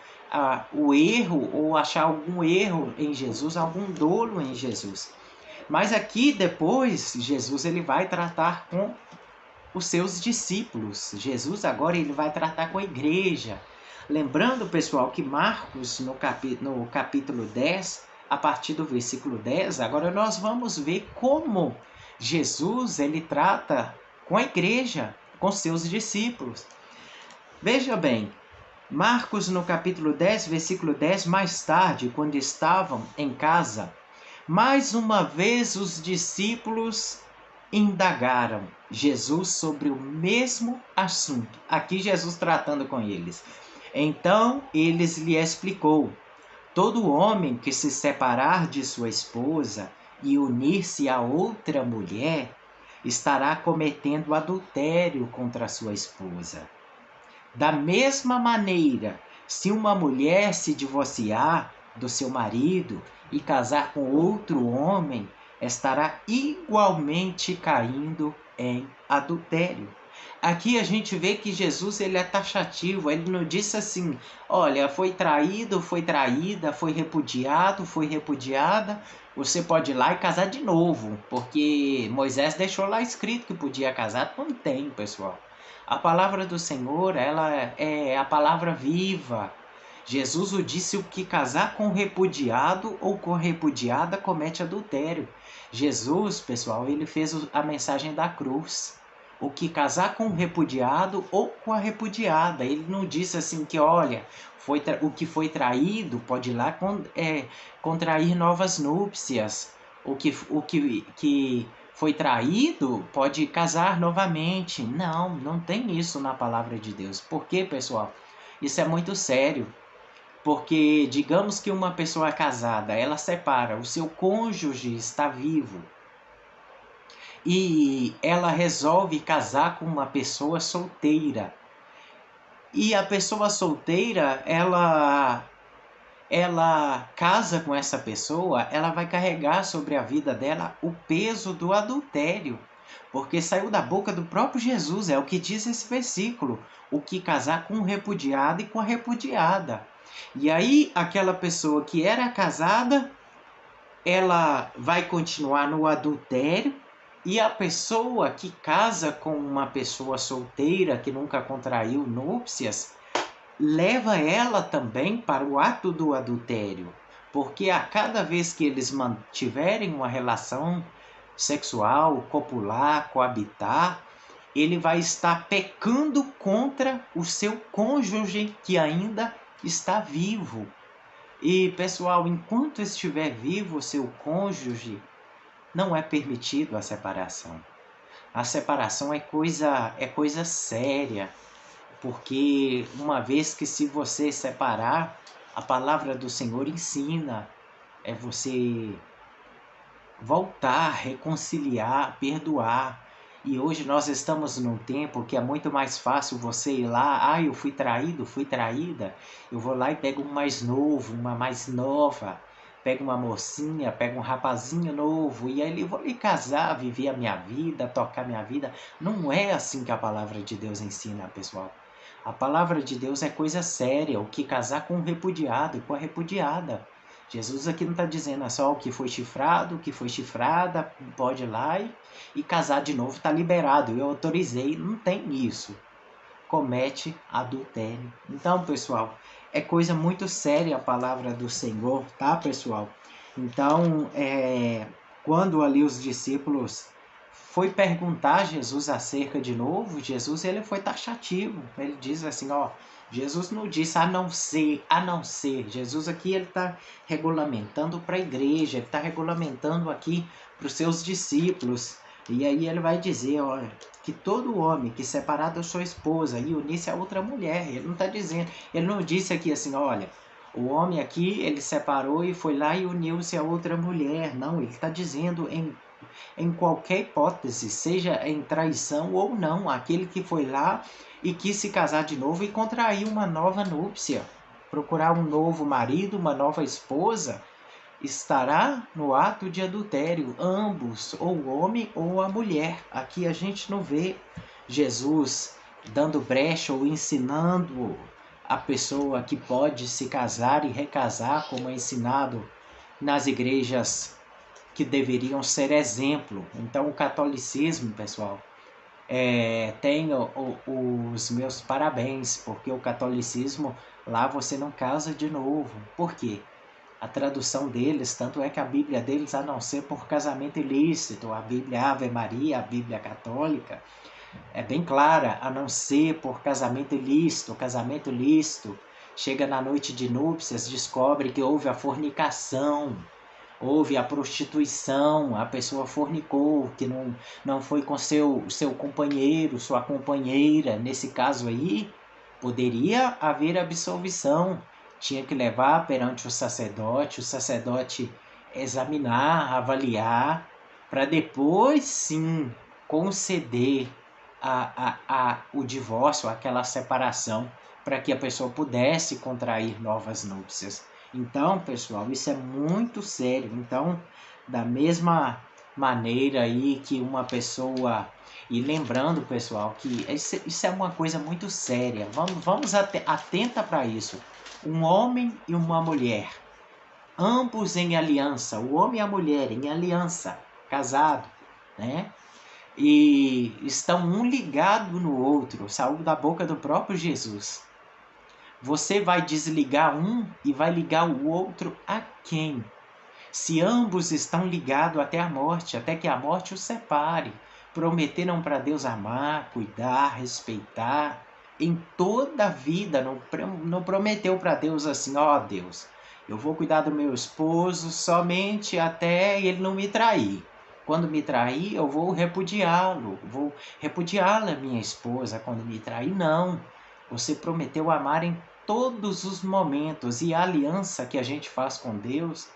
o erro ou achar algum erro em Jesus, algum dolo em Jesus. Mas aqui depois, Jesus ele vai tratar com os seus discípulos. Jesus agora ele vai tratar com a igreja. Lembrando, pessoal, que Marcos, no capítulo 10, a partir do versículo 10, agora nós vamos ver como Jesus ele trata com a igreja, com seus discípulos. Veja bem, Marcos no capítulo 10, versículo 10, mais tarde, quando estavam em casa, mais uma vez os discípulos indagaram Jesus sobre o mesmo assunto. Aqui Jesus tratando com eles. Então eles lhe explicou: todo homem que se separar de sua esposa e unir-se a outra mulher estará cometendo adultério contra sua esposa. Da mesma maneira, se uma mulher se divorciar do seu marido e casar com outro homem, estará igualmente caindo em adultério. Aqui a gente vê que Jesus ele é taxativo, ele não disse assim, olha, foi traído, foi traída, foi repudiado, foi repudiada, você pode ir lá e casar de novo, porque Moisés deixou lá escrito que podia casar, não tem, pessoal. A palavra do Senhor, ela é a palavra viva. Jesus o disse, o que casar com repudiado ou com repudiada comete adultério. Jesus, pessoal, ele fez a mensagem da cruz. O que casar com o repudiado ou com a repudiada. Ele não disse assim que, olha, o que foi traído pode ir lá contrair novas núpcias. O que foi traído pode casar novamente. Não, não tem isso na palavra de Deus. Por quê, pessoal? Isso é muito sério. Porque digamos que uma pessoa casada, ela separa, o seu cônjuge está vivo e ela resolve casar com uma pessoa solteira. E a pessoa solteira, ela casa com essa pessoa, ela vai carregar sobre a vida dela o peso do adultério. Porque saiu da boca do próprio Jesus, é o que diz esse versículo. O que casar com o repudiado e com a repudiada. E aí, aquela pessoa que era casada, ela vai continuar no adultério, E a pessoa que casa com uma pessoa solteira que nunca contraiu núpcias, leva ela também para o ato do adultério, porque a cada vez que eles mantiverem uma relação sexual, copular, coabitar, ele vai estar pecando contra o seu cônjuge que ainda está vivo. E, pessoal, enquanto estiver vivo o seu cônjuge, não é permitido a separação. A separação é coisa séria, porque uma vez que se você separar, a palavra do Senhor ensina, é você voltar, reconciliar, perdoar. E hoje nós estamos num tempo que é muito mais fácil você ir lá, eu fui traído, fui traída, eu vou lá e pego um mais novo, uma mais nova, pego uma mocinha, pego um rapazinho novo, e aí eu vou me casar, viver a minha vida, tocar minha vida. Não é assim que a palavra de Deus ensina, pessoal. A palavra de Deus é coisa séria, o que casar com um repudiado, com a repudiada. Jesus aqui não está dizendo só o que foi chifrado, o que foi chifrada, pode ir lá e casar de novo, está liberado, eu autorizei, não tem isso. Comete adultério. Então, pessoal, é coisa muito séria a palavra do Senhor, tá, pessoal? Então, quando ali os discípulos foi perguntar a Jesus acerca de novo, Jesus ele foi taxativo. Ele diz assim, Jesus não disse a não ser. Jesus aqui ele está regulamentando para a igreja, ele está regulamentando aqui para os seus discípulos. E aí ele vai dizer, olha, que todo homem que separar da sua esposa e unir-se a outra mulher, ele não está dizendo, ele não disse aqui assim, olha, o homem aqui ele separou e foi lá e uniu-se a outra mulher. Não, ele está dizendo em qualquer hipótese, seja em traição ou não, aquele que foi lá e quis se casar de novo e contrair uma nova núpcia, procurar um novo marido, uma nova esposa, estará no ato de adultério, ambos, ou o homem ou a mulher. Aqui a gente não vê Jesus dando brecha ou ensinando a pessoa que pode se casar e recasar, como é ensinado nas igrejas que deveriam ser exemplo. Então o catolicismo, pessoal, tem os meus parabéns, porque o catolicismo, lá você não casa de novo. Por quê? A tradução deles, tanto é que a Bíblia deles, a não ser por casamento ilícito, a Bíblia Ave Maria, a Bíblia católica, é bem clara, a não ser por casamento ilícito, chega na noite de núpcias, descobre que houve a fornicação, houve a prostituição, a pessoa fornicou, que não foi com seu companheiro, sua companheira. Nesse caso aí, poderia haver absolvição. Tinha que levar perante o sacerdote examinar, avaliar, para depois sim conceder o divórcio, aquela separação, para que a pessoa pudesse contrair novas núpcias. Então, pessoal, isso é muito sério. Então, da mesma maneira aí que uma pessoa... E lembrando, pessoal, que isso é uma coisa muito séria. Vamos atenta para isso. Um homem e uma mulher, ambos em aliança, o homem e a mulher em aliança, casado, né? E estão um ligado no outro, saiu da boca do próprio Jesus. Você vai desligar um e vai ligar o outro a quem? Se ambos estão ligados até a morte, até que a morte os separe, prometeram para Deus amar, cuidar, respeitar, em toda a vida, não prometeu para Deus assim, Deus, eu vou cuidar do meu esposo somente até ele não me trair. Quando me trair, eu vou repudiá-lo, vou repudiá-la, minha esposa, quando me trair. Não, você prometeu amar em todos os momentos, e a aliança que a gente faz com Deus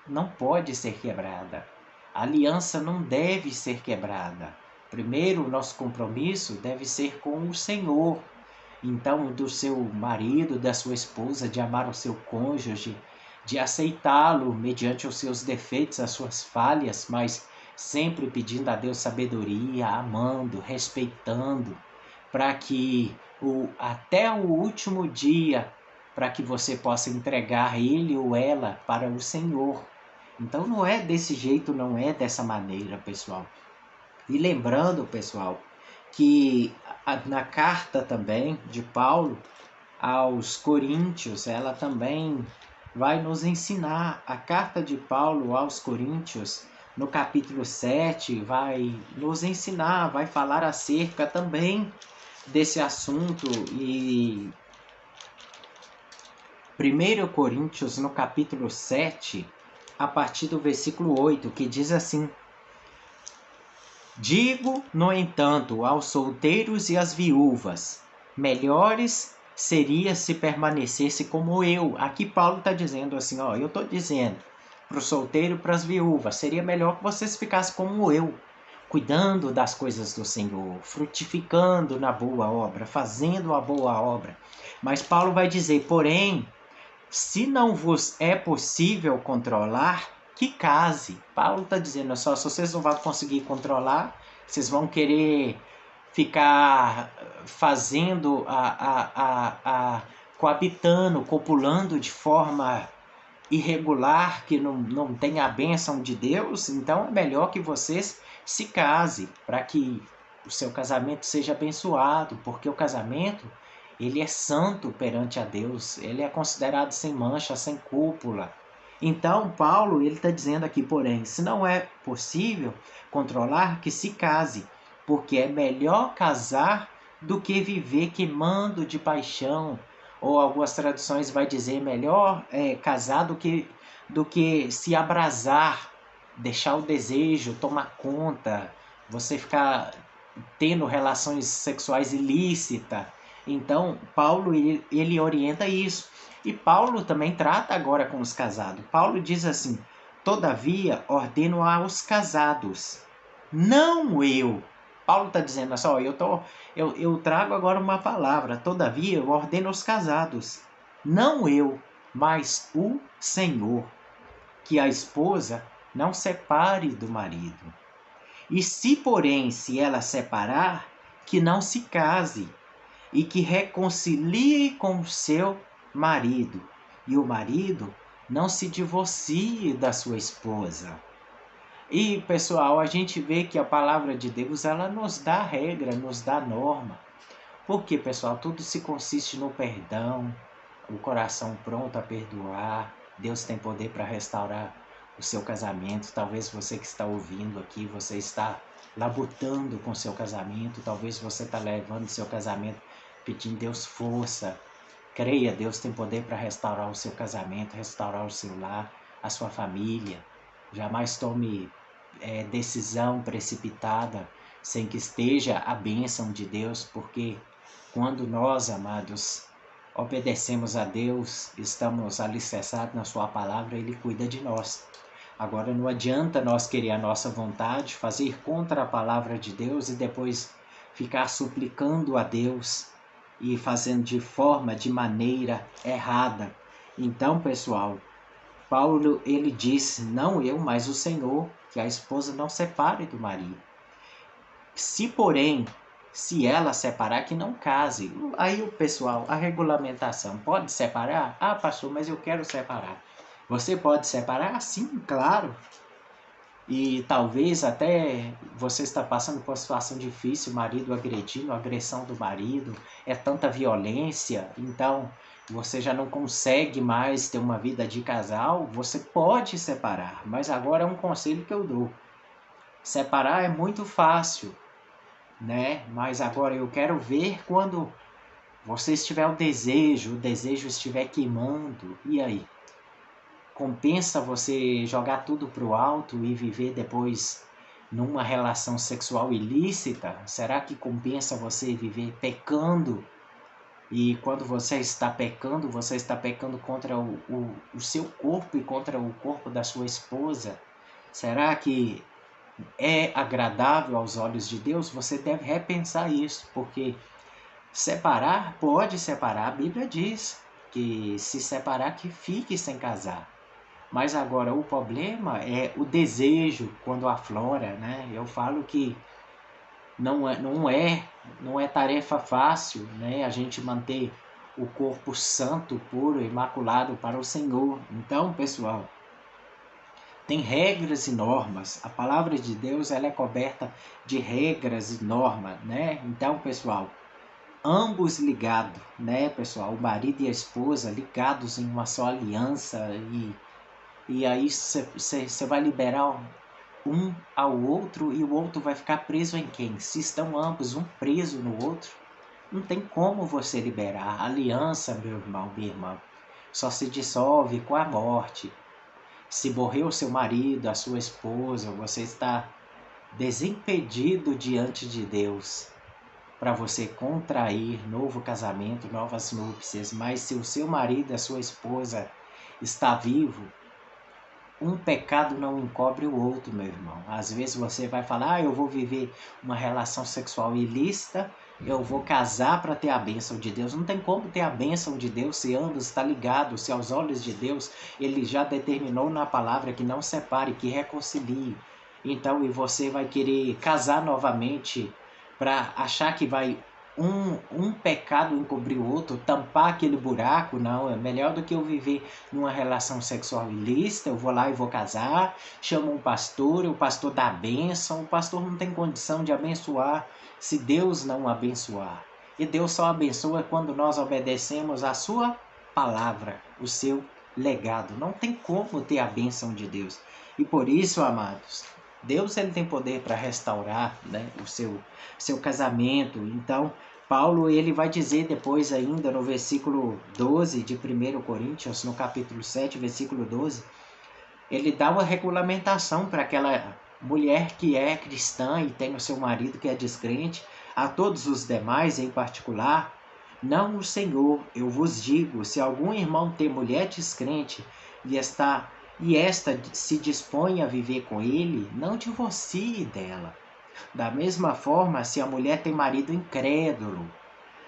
não pode ser quebrada. A aliança não deve ser quebrada. Primeiro, o nosso compromisso deve ser com o Senhor. Então, do seu marido, da sua esposa, de amar o seu cônjuge, de aceitá-lo mediante os seus defeitos, as suas falhas, mas sempre pedindo a Deus sabedoria, amando, respeitando, para que até o último dia, para que você possa entregar ele ou ela para o Senhor. Então não é desse jeito, não é dessa maneira, pessoal. E lembrando, pessoal, que na carta também de Paulo aos Coríntios, ela também vai nos ensinar. A carta de Paulo aos Coríntios, no capítulo 7, vai nos ensinar, vai falar acerca também desse assunto. E 1 Coríntios, no capítulo 7, a partir do versículo 8, que diz assim: Digo, no entanto, aos solteiros e às viúvas, melhores seria se permanecesse como eu. Aqui Paulo está dizendo assim, eu estou dizendo para o solteiro e para as viúvas, seria melhor que vocês ficassem como eu, cuidando das coisas do Senhor, frutificando na boa obra, fazendo a boa obra. Mas Paulo vai dizer, porém, se não vos é possível controlar, que case. Paulo está dizendo só, se vocês não vão conseguir controlar, vocês vão querer ficar fazendo, coabitando, copulando de forma irregular, que não tem a bênção de Deus, então é melhor que vocês se casem, para que o seu casamento seja abençoado, porque o casamento, ele é santo perante a Deus, ele é considerado sem mancha, sem cúpula. Então, Paulo, ele está dizendo aqui, porém, se não é possível controlar, que se case, porque é melhor casar do que viver queimando de paixão. Ou algumas traduções vai dizer melhor casar do que se abrasar, deixar o desejo tomar conta, você ficar tendo relações sexuais ilícitas. Então, Paulo, ele orienta isso. E Paulo também trata agora com os casados. Paulo diz assim, todavia ordeno aos casados, não eu. Paulo está dizendo assim, eu trago agora uma palavra, todavia eu ordeno aos casados, não eu, mas o Senhor, que a esposa não separe do marido. E se, porém, se ela separar, que não se case, e que reconcilie com o seu marido, e o marido não se divorcie da sua esposa. E, pessoal, a gente vê que a palavra de Deus, ela nos dá regra, nos dá norma. Porque, pessoal, tudo se consiste no perdão, o coração pronto a perdoar. Deus tem poder para restaurar o seu casamento. Talvez você que está ouvindo aqui, você está labutando com o seu casamento. Talvez você está levando o seu casamento, pedindo Deus força. Creia, Deus tem poder para restaurar o seu casamento, restaurar o seu lar, a sua família. Jamais tome decisão precipitada sem que esteja a bênção de Deus, porque quando nós, amados, obedecemos a Deus, estamos alicerçados na sua palavra, Ele cuida de nós. Agora não adianta nós querer a nossa vontade, fazer contra a palavra de Deus e depois ficar suplicando a Deus e fazendo de maneira errada. Então, pessoal, Paulo, ele disse, não eu, mas o Senhor, que a esposa não separe do marido. Se, porém, se ela separar, que não case. Aí o pessoal, a regulamentação, pode separar? Ah, pastor, mas eu quero separar. Você pode separar? Sim, claro. E talvez até você está passando por uma situação difícil, o marido agredindo, a agressão do marido, é tanta violência, então você já não consegue mais ter uma vida de casal, você pode separar, mas agora é um conselho que eu dou. Separar é muito fácil, né? Mas agora eu quero ver quando você estiver o desejo estiver queimando, e aí? Compensa você jogar tudo pro alto e viver depois numa relação sexual ilícita? Será que compensa você viver pecando? E quando você está pecando contra o seu corpo e contra o corpo da sua esposa. Será que é agradável aos olhos de Deus? Você deve repensar isso, porque separar, pode separar. A Bíblia diz que se separar, que fique sem casar. Mas agora o problema é o desejo quando aflora, né? Eu falo que não é tarefa fácil, né? A gente manter o corpo santo, puro, imaculado para o Senhor. Então, pessoal, Tem regras e normas. A palavra de Deus ela é coberta de regras e normas, né? Então, pessoal, ambos ligados, né, pessoal? O marido e a esposa ligados em uma só aliança e aí você vai liberar um ao outro e o outro vai ficar preso em quem? Se estão ambos um preso no outro, não tem como você liberar. A aliança, meu irmão, minha irmã, só se dissolve com a morte. Se morreu seu marido, a sua esposa, você está desimpedido diante de Deus para você contrair novo casamento, novas núpcias. Mas se o seu marido, a sua esposa está vivo, um pecado não encobre o outro, meu irmão. Às vezes você vai falar, eu vou viver uma relação sexual ilícita, eu vou casar para ter a bênção de Deus. Não tem como ter a bênção de Deus se ambos estão ligados, se aos olhos de Deus ele já determinou na palavra que não separe, que reconcilie. Então, e você vai querer casar novamente para achar que vai um pecado encobrir o outro, tampar aquele buraco? Não, é melhor do que eu viver numa relação sexual ilícita. Eu vou lá e vou casar, chamo um pastor, o pastor dá a bênção, o pastor não tem condição de abençoar se Deus não abençoar. E Deus só abençoa quando nós obedecemos a sua palavra, o seu legado. Não tem como ter a bênção de Deus. E por isso, amados, Deus ele tem poder para restaurar, né, o seu casamento. Então, Paulo ele vai dizer depois ainda no versículo 12 de 1 Coríntios, no capítulo 7, versículo 12, ele dá uma regulamentação para aquela mulher que é cristã e tem o seu marido que é descrente, a todos os demais em particular: não o Senhor, eu vos digo, se algum irmão tem mulher descrente e esta se dispõe a viver com ele, não divorcie dela. Da mesma forma, se a mulher tem marido incrédulo,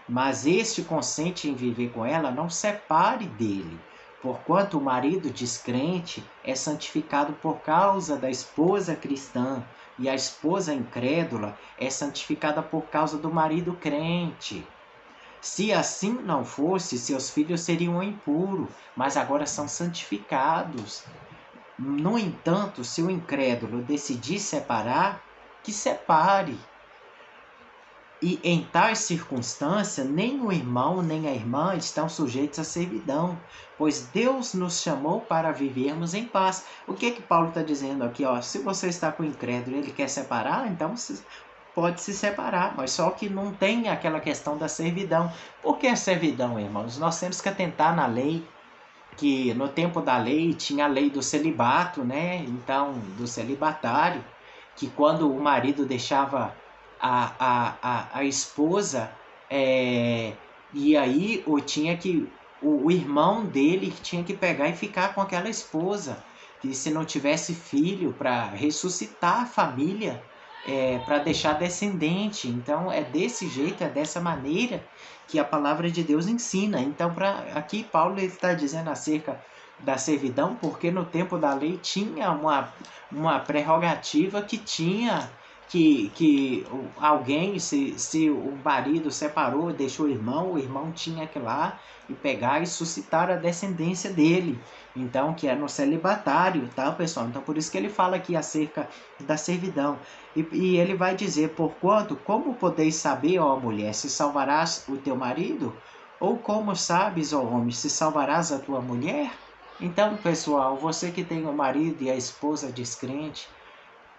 mas este consente em viver com ela, não separe dele, porquanto o marido descrente é santificado por causa da esposa cristã, e a esposa incrédula é santificada por causa do marido crente. Se assim não fosse, seus filhos seriam impuros, mas agora são santificados. No entanto, se o incrédulo decidir separar, que separe. E em tais circunstância, nem o irmão nem a irmã estão sujeitos à servidão, pois Deus nos chamou para vivermos em paz. O que Paulo está dizendo aqui? Se você está com o incrédulo e ele quer separar, então pode se separar, mas só que não tem aquela questão da servidão. Por que a servidão, irmãos? Nós temos que atentar na lei, que no tempo da lei tinha a lei do celibato, né? Então, do celibatário, que quando o marido deixava a esposa, e aí o irmão dele tinha que pegar e ficar com aquela esposa, e se não tivesse filho, para ressuscitar a família, para deixar descendente. Então é desse jeito, é dessa maneira que a palavra de Deus ensina. Então aqui Paulo está dizendo acerca da servidão, porque no tempo da lei tinha uma prerrogativa que tinha que alguém, se o marido separou, deixou o irmão tinha que ir lá e pegar e suscitar a descendência dele. Então, que é no celibatário, tá, pessoal? Então, por isso que ele fala aqui acerca da servidão. E ele vai dizer: porquanto, como podeis saber, ó mulher, se salvarás o teu marido? Ou como sabes, ó homem, se salvarás a tua mulher? Então, pessoal, você que tem o marido e a esposa descrente,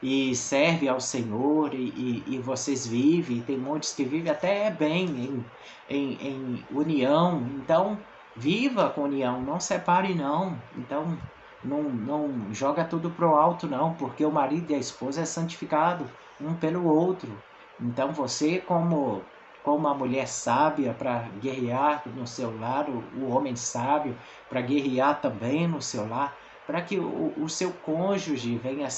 e serve ao Senhor, e vocês vivem, tem muitos que vivem até bem em união. Então, viva com união, não separe não. Então, não joga tudo pro alto não, porque o marido e a esposa é santificado um pelo outro. Então, você como uma mulher sábia para guerrear no seu lar, o homem sábio para guerrear também no seu lar, para que o seu cônjuge venha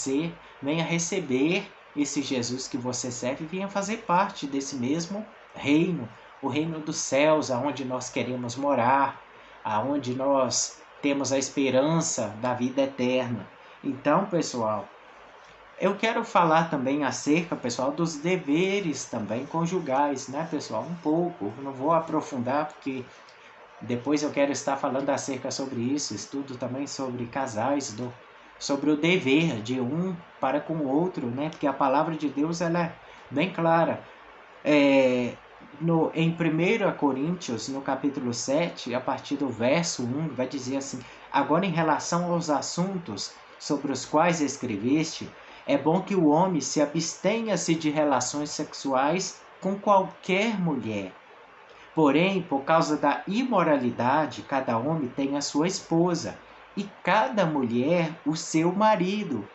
receber esse Jesus que você serve e venha fazer parte desse mesmo reino, o reino dos céus, aonde nós queremos morar, aonde nós temos a esperança da vida eterna. Então, pessoal, eu quero falar também acerca, pessoal, dos deveres também conjugais, né, pessoal? Um pouco, não vou aprofundar porque depois eu quero estar falando acerca sobre isso, estudo também sobre casais sobre o dever de um para com o outro, né? Porque a palavra de Deus ela é bem clara. Em 1 Coríntios, no capítulo 7, a partir do verso 1, vai dizer assim: agora, em relação aos assuntos sobre os quais escreveste, é bom que o homem se abstenha-se de relações sexuais com qualquer mulher. Porém, por causa da imoralidade, cada homem tem a sua esposa, e cada mulher o seu marido.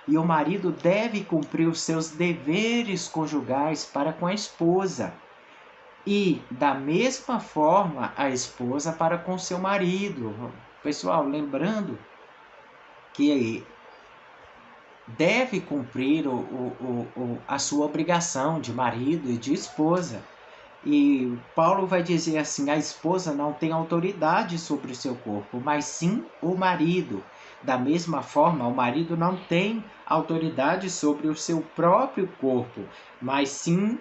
E o marido deve cumprir os seus deveres conjugais para com a esposa. E, da mesma forma, a esposa para com seu marido. Pessoal, lembrando que deve cumprir a sua obrigação de marido e de esposa. E Paulo vai dizer assim: a esposa não tem autoridade sobre o seu corpo, mas sim o marido. Da mesma forma, o marido não tem autoridade sobre o seu próprio corpo, mas sim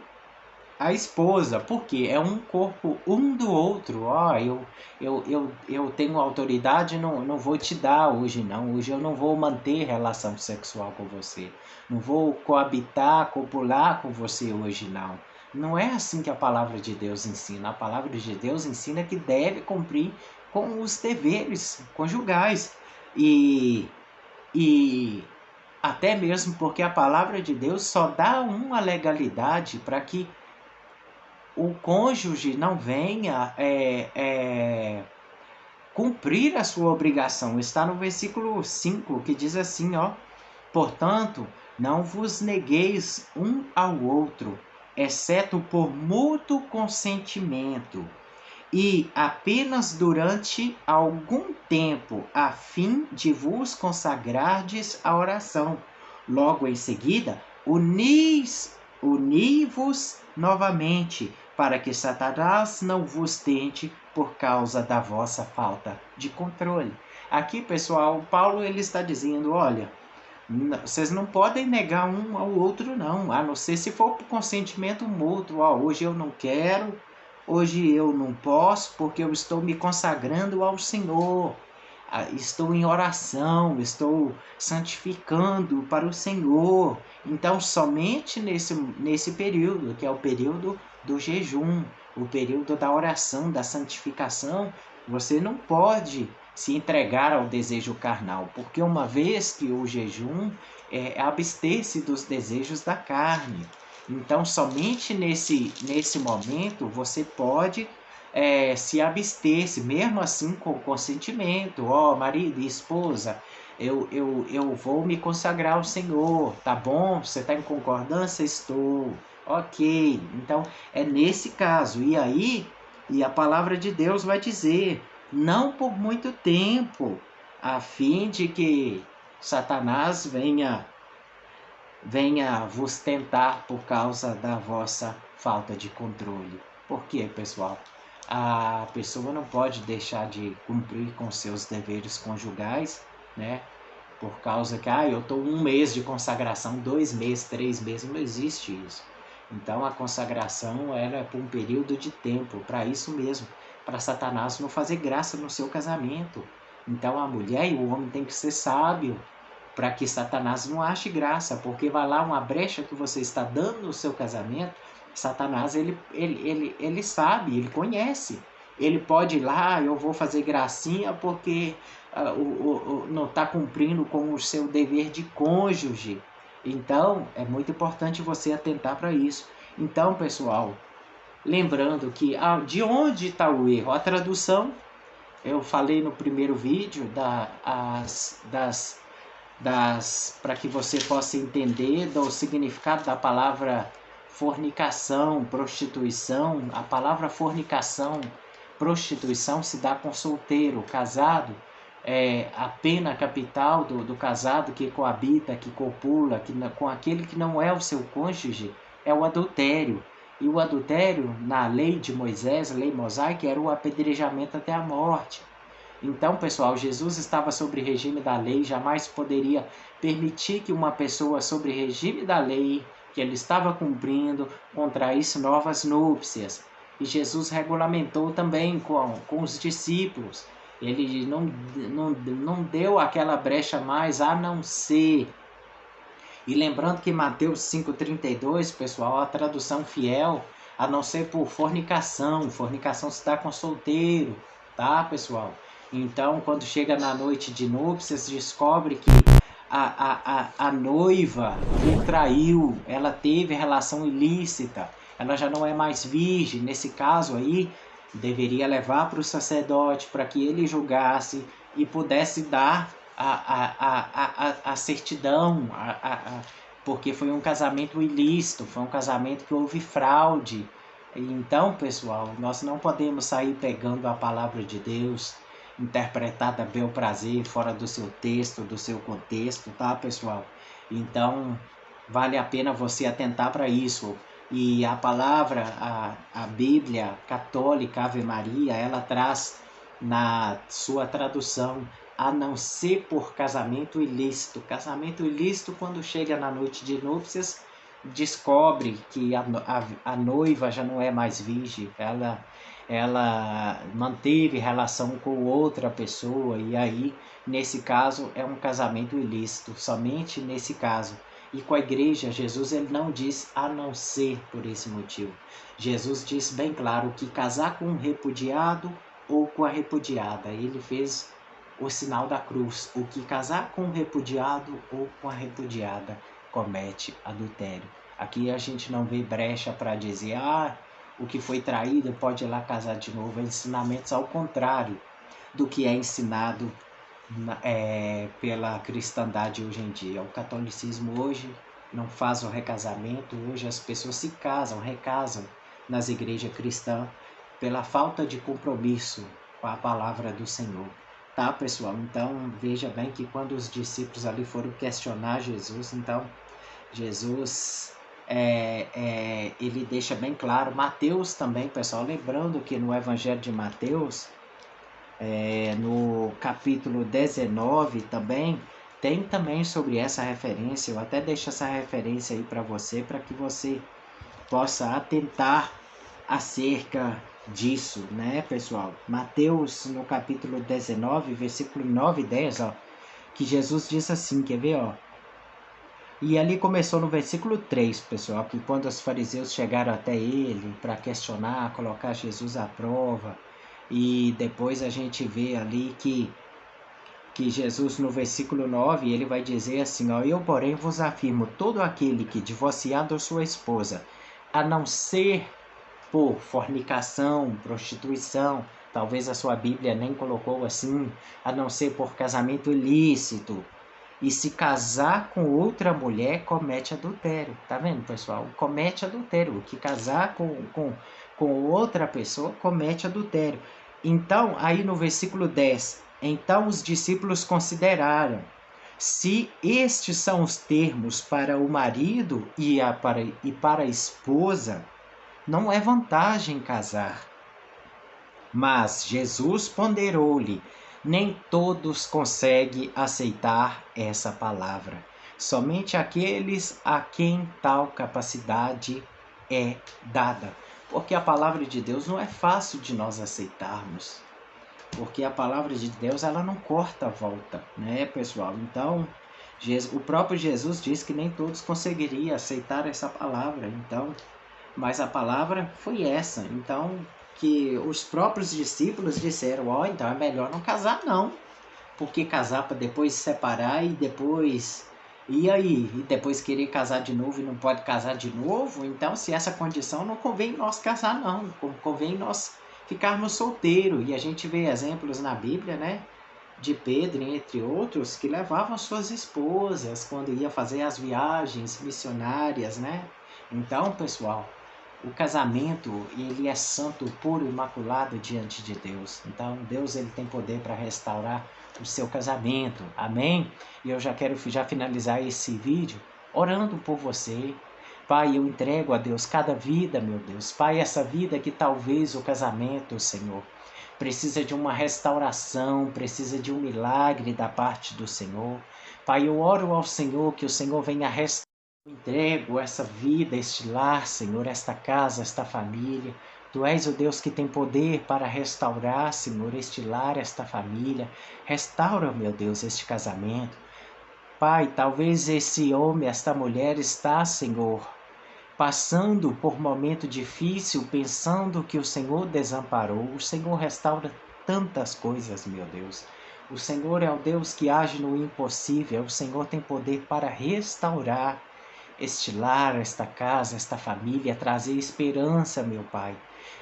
a esposa, porque é um corpo um do outro. Eu tenho autoridade, não vou te dar hoje não. Hoje eu não vou manter relação sexual com você. Não vou coabitar, copular com você hoje não. Não é assim que a palavra de Deus ensina. A palavra de Deus ensina que deve cumprir com os deveres conjugais. E até mesmo porque a palavra de Deus só dá uma legalidade para que o cônjuge não venha cumprir a sua obrigação. Está no versículo 5, que diz assim, ó: portanto, não vos negueis um ao outro, exceto por mútuo consentimento, e apenas durante algum tempo, a fim de vos consagrardes à oração. Logo em seguida, uni-vos novamente, para que Satanás não vos tente por causa da vossa falta de controle. Aqui, pessoal, Paulo ele está dizendo, olha, vocês não podem negar um ao outro não, a não ser se for por consentimento mútuo. Hoje eu não quero, hoje eu não posso, porque eu estou me consagrando ao Senhor. Estou em oração, estou santificando para o Senhor. Então, somente nesse período, que é o período do jejum, o período da oração, da santificação, você não pode se entregar ao desejo carnal, porque uma vez que o jejum é abster-se dos desejos da carne. Então, somente nesse momento, você pode se abster-se, mesmo assim com consentimento. Marido e esposa, eu vou me consagrar ao Senhor, tá bom? Você está em concordância? Estou. Ok, então é nesse caso. E aí, a palavra de Deus vai dizer, não por muito tempo, a fim de que Satanás venha vos tentar por causa da vossa falta de controle. Por quê, pessoal? A pessoa não pode deixar de cumprir com seus deveres conjugais, né? Por causa que, eu estou 1 mês de consagração, 2 meses, 3 meses, não existe isso. Então a consagração era por um período de tempo, para isso mesmo, para Satanás não fazer graça no seu casamento. Então a mulher e o homem tem que ser sábio, para que Satanás não ache graça, porque vai lá uma brecha que você está dando no seu casamento. Satanás ele sabe, ele conhece, ele pode ir lá, eu vou fazer gracinha porque não está cumprindo com o seu dever de cônjuge. Então é muito importante você atentar para isso. Então, pessoal, lembrando que de onde está o erro? A tradução, eu falei no primeiro vídeo para que você possa entender do significado da palavra fornicação, prostituição. A palavra fornicação, prostituição se dá com solteiro, casado. A pena capital do casado que coabita, que copula com aquele que não é o seu cônjuge, é o adultério. E o adultério, na lei de Moisés, lei mosaica, era o apedrejamento até a morte. Então, pessoal, Jesus estava sobre regime da lei, jamais poderia permitir que uma pessoa sobre regime da lei, que ele estava cumprindo, contraísse novas núpcias. E Jesus regulamentou também com os discípulos. Ele não deu aquela brecha mais, a não ser. E lembrando que Mateus 5,32, pessoal, a tradução fiel, a não ser por fornicação. Fornicação se dá com solteiro, tá, pessoal? Então, quando chega na noite de núpcias, descobre que a noiva o traiu, ela teve relação ilícita, ela já não é mais virgem. Nesse caso aí, deveria levar para o sacerdote para que ele julgasse e pudesse dar a certidão, porque foi um casamento ilícito, foi um casamento que houve fraude. Então, pessoal, nós não podemos sair pegando a palavra de Deus, interpretada a bel prazer, fora do seu texto, do seu contexto, tá, pessoal? Então, vale a pena você atentar para isso. E a palavra, a Bíblia católica, Ave Maria, ela traz na sua tradução, a não ser por casamento ilícito. Casamento ilícito, quando chega na noite de núpcias, descobre que a noiva já não é mais virgem, ela manteve relação com outra pessoa, e aí, nesse caso, é um casamento ilícito, somente nesse caso. E com a igreja, Jesus ele não diz a não ser por esse motivo. Jesus diz bem claro que casar com um repudiado ou com a repudiada, ele fez o sinal da cruz. O que casar com um repudiado ou com a repudiada comete adultério. Aqui a gente não vê brecha para dizer, o que foi traído pode ir lá casar de novo. É ensinamentos ao contrário do que é ensinado pela cristandade hoje em dia. O catolicismo hoje não faz o recasamento, hoje as pessoas se casam, recasam nas igrejas cristãs pela falta de compromisso com a palavra do Senhor. Tá, pessoal? Então, veja bem que quando os discípulos ali foram questionar Jesus, então, Jesus, ele deixa bem claro. Mateus também, pessoal, lembrando que no Evangelho de Mateus, no capítulo 19 também, tem também sobre essa referência. Eu até deixo essa referência aí para que você possa atentar acerca disso, né, pessoal? Mateus, no capítulo 19, versículo 9 e 10, ó, que Jesus diz assim, quer ver, ó? E ali começou no versículo 3, pessoal, que quando os fariseus chegaram até ele para questionar, colocar Jesus à prova, e depois a gente vê ali que Jesus, no versículo 9, ele vai dizer assim, ó, eu, porém, vos afirmo, todo aquele que divorciado sua esposa, a não ser por fornicação, prostituição, talvez a sua Bíblia nem colocou assim, a não ser por casamento ilícito, e se casar com outra mulher, comete adultério. Tá vendo, pessoal? Comete adultério. O que casar com outra pessoa, comete adultério. Então, aí no versículo 10, então os discípulos consideraram, se estes são os termos para o marido e para a esposa, não é vantagem casar. Mas Jesus ponderou-lhe, nem todos conseguem aceitar essa palavra. Somente aqueles a quem tal capacidade é dada. Porque a palavra de Deus não é fácil de nós aceitarmos. Porque a palavra de Deus, ela não corta a volta, né, pessoal? Então, o próprio Jesus disse que nem todos conseguiriam aceitar essa palavra. Então, mas a palavra foi essa. Então, que os próprios discípulos disseram, então é melhor não casar não, porque casar para depois se separar e depois, e aí? E depois querer casar de novo e não pode casar de novo? Então, se essa condição, não convém nós casar não, convém nós ficarmos solteiros. E a gente vê exemplos na Bíblia, né, de Pedro, entre outros, que levavam suas esposas quando ia fazer as viagens missionárias, né? Então, pessoal, o casamento, ele é santo, puro, imaculado diante de Deus. Então, Deus ele tem poder para restaurar o seu casamento. Amém? E eu já quero finalizar esse vídeo orando por você. Pai, eu entrego a Deus cada vida, meu Deus. Pai, essa vida que talvez o casamento, Senhor, precisa de uma restauração, precisa de um milagre da parte do Senhor. Pai, eu oro ao Senhor que o Senhor venha restaurar. Eu entrego essa vida, este lar, Senhor, esta casa, esta família, Tu és o Deus que tem poder para restaurar, Senhor, este lar, esta família. Restaura, meu Deus, este casamento. Pai, talvez esse homem, esta mulher está, Senhor, passando por momento difícil, pensando que o Senhor desamparou. O Senhor restaura tantas coisas, meu Deus. O Senhor é o Deus que age no impossível. O Senhor tem poder para restaurar este lar, esta casa, esta família, trazer esperança, meu Pai,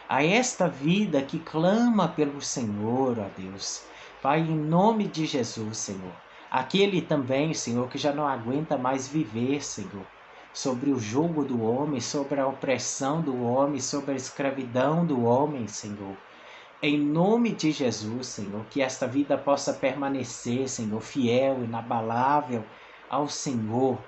a esta vida que clama pelo Senhor, ó Deus. Pai, em nome de Jesus, Senhor. Aquele também, Senhor, que já não aguenta mais viver, Senhor, sobre o jugo do homem, sobre a opressão do homem, sobre a escravidão do homem, Senhor. Em nome de Jesus, Senhor, que esta vida possa permanecer, Senhor, fiel, inabalável ao Senhor,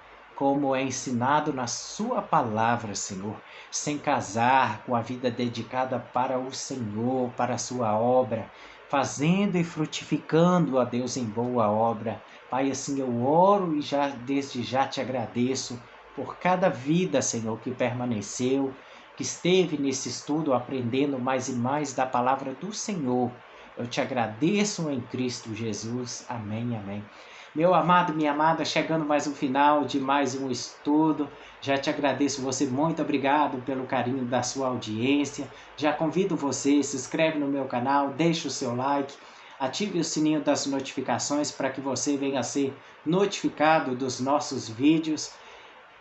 como é ensinado na sua palavra, Senhor, sem casar, com a vida dedicada para o Senhor, para a sua obra, fazendo e frutificando, ó Deus, em boa obra. Pai, assim eu oro e desde já te agradeço por cada vida, Senhor, que permaneceu, que esteve nesse estudo aprendendo mais e mais da palavra do Senhor. Eu te agradeço em Cristo Jesus. Amém, amém. Meu amado, minha amada, chegando mais um final de mais um estudo. Já te agradeço você, muito obrigado pelo carinho da sua audiência. Já convido você, se inscreve no meu canal, deixa o seu like, ative o sininho das notificações para que você venha a ser notificado dos nossos vídeos.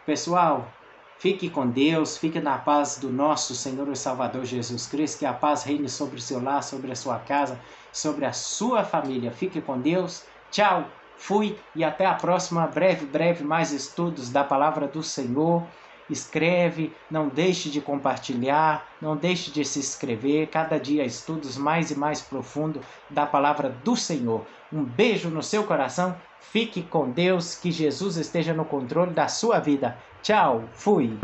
Pessoal, fique com Deus, fique na paz do nosso Senhor e Salvador Jesus Cristo, que a paz reine sobre o seu lar, sobre a sua casa, sobre a sua família. Fique com Deus, tchau, fui e até a próxima, breve, mais estudos da palavra do Senhor. Escreve, não deixe de compartilhar, não deixe de se inscrever, cada dia estudos mais e mais profundos da palavra do Senhor. Um beijo no seu coração, fique com Deus, que Jesus esteja no controle da sua vida. Tchau, fui!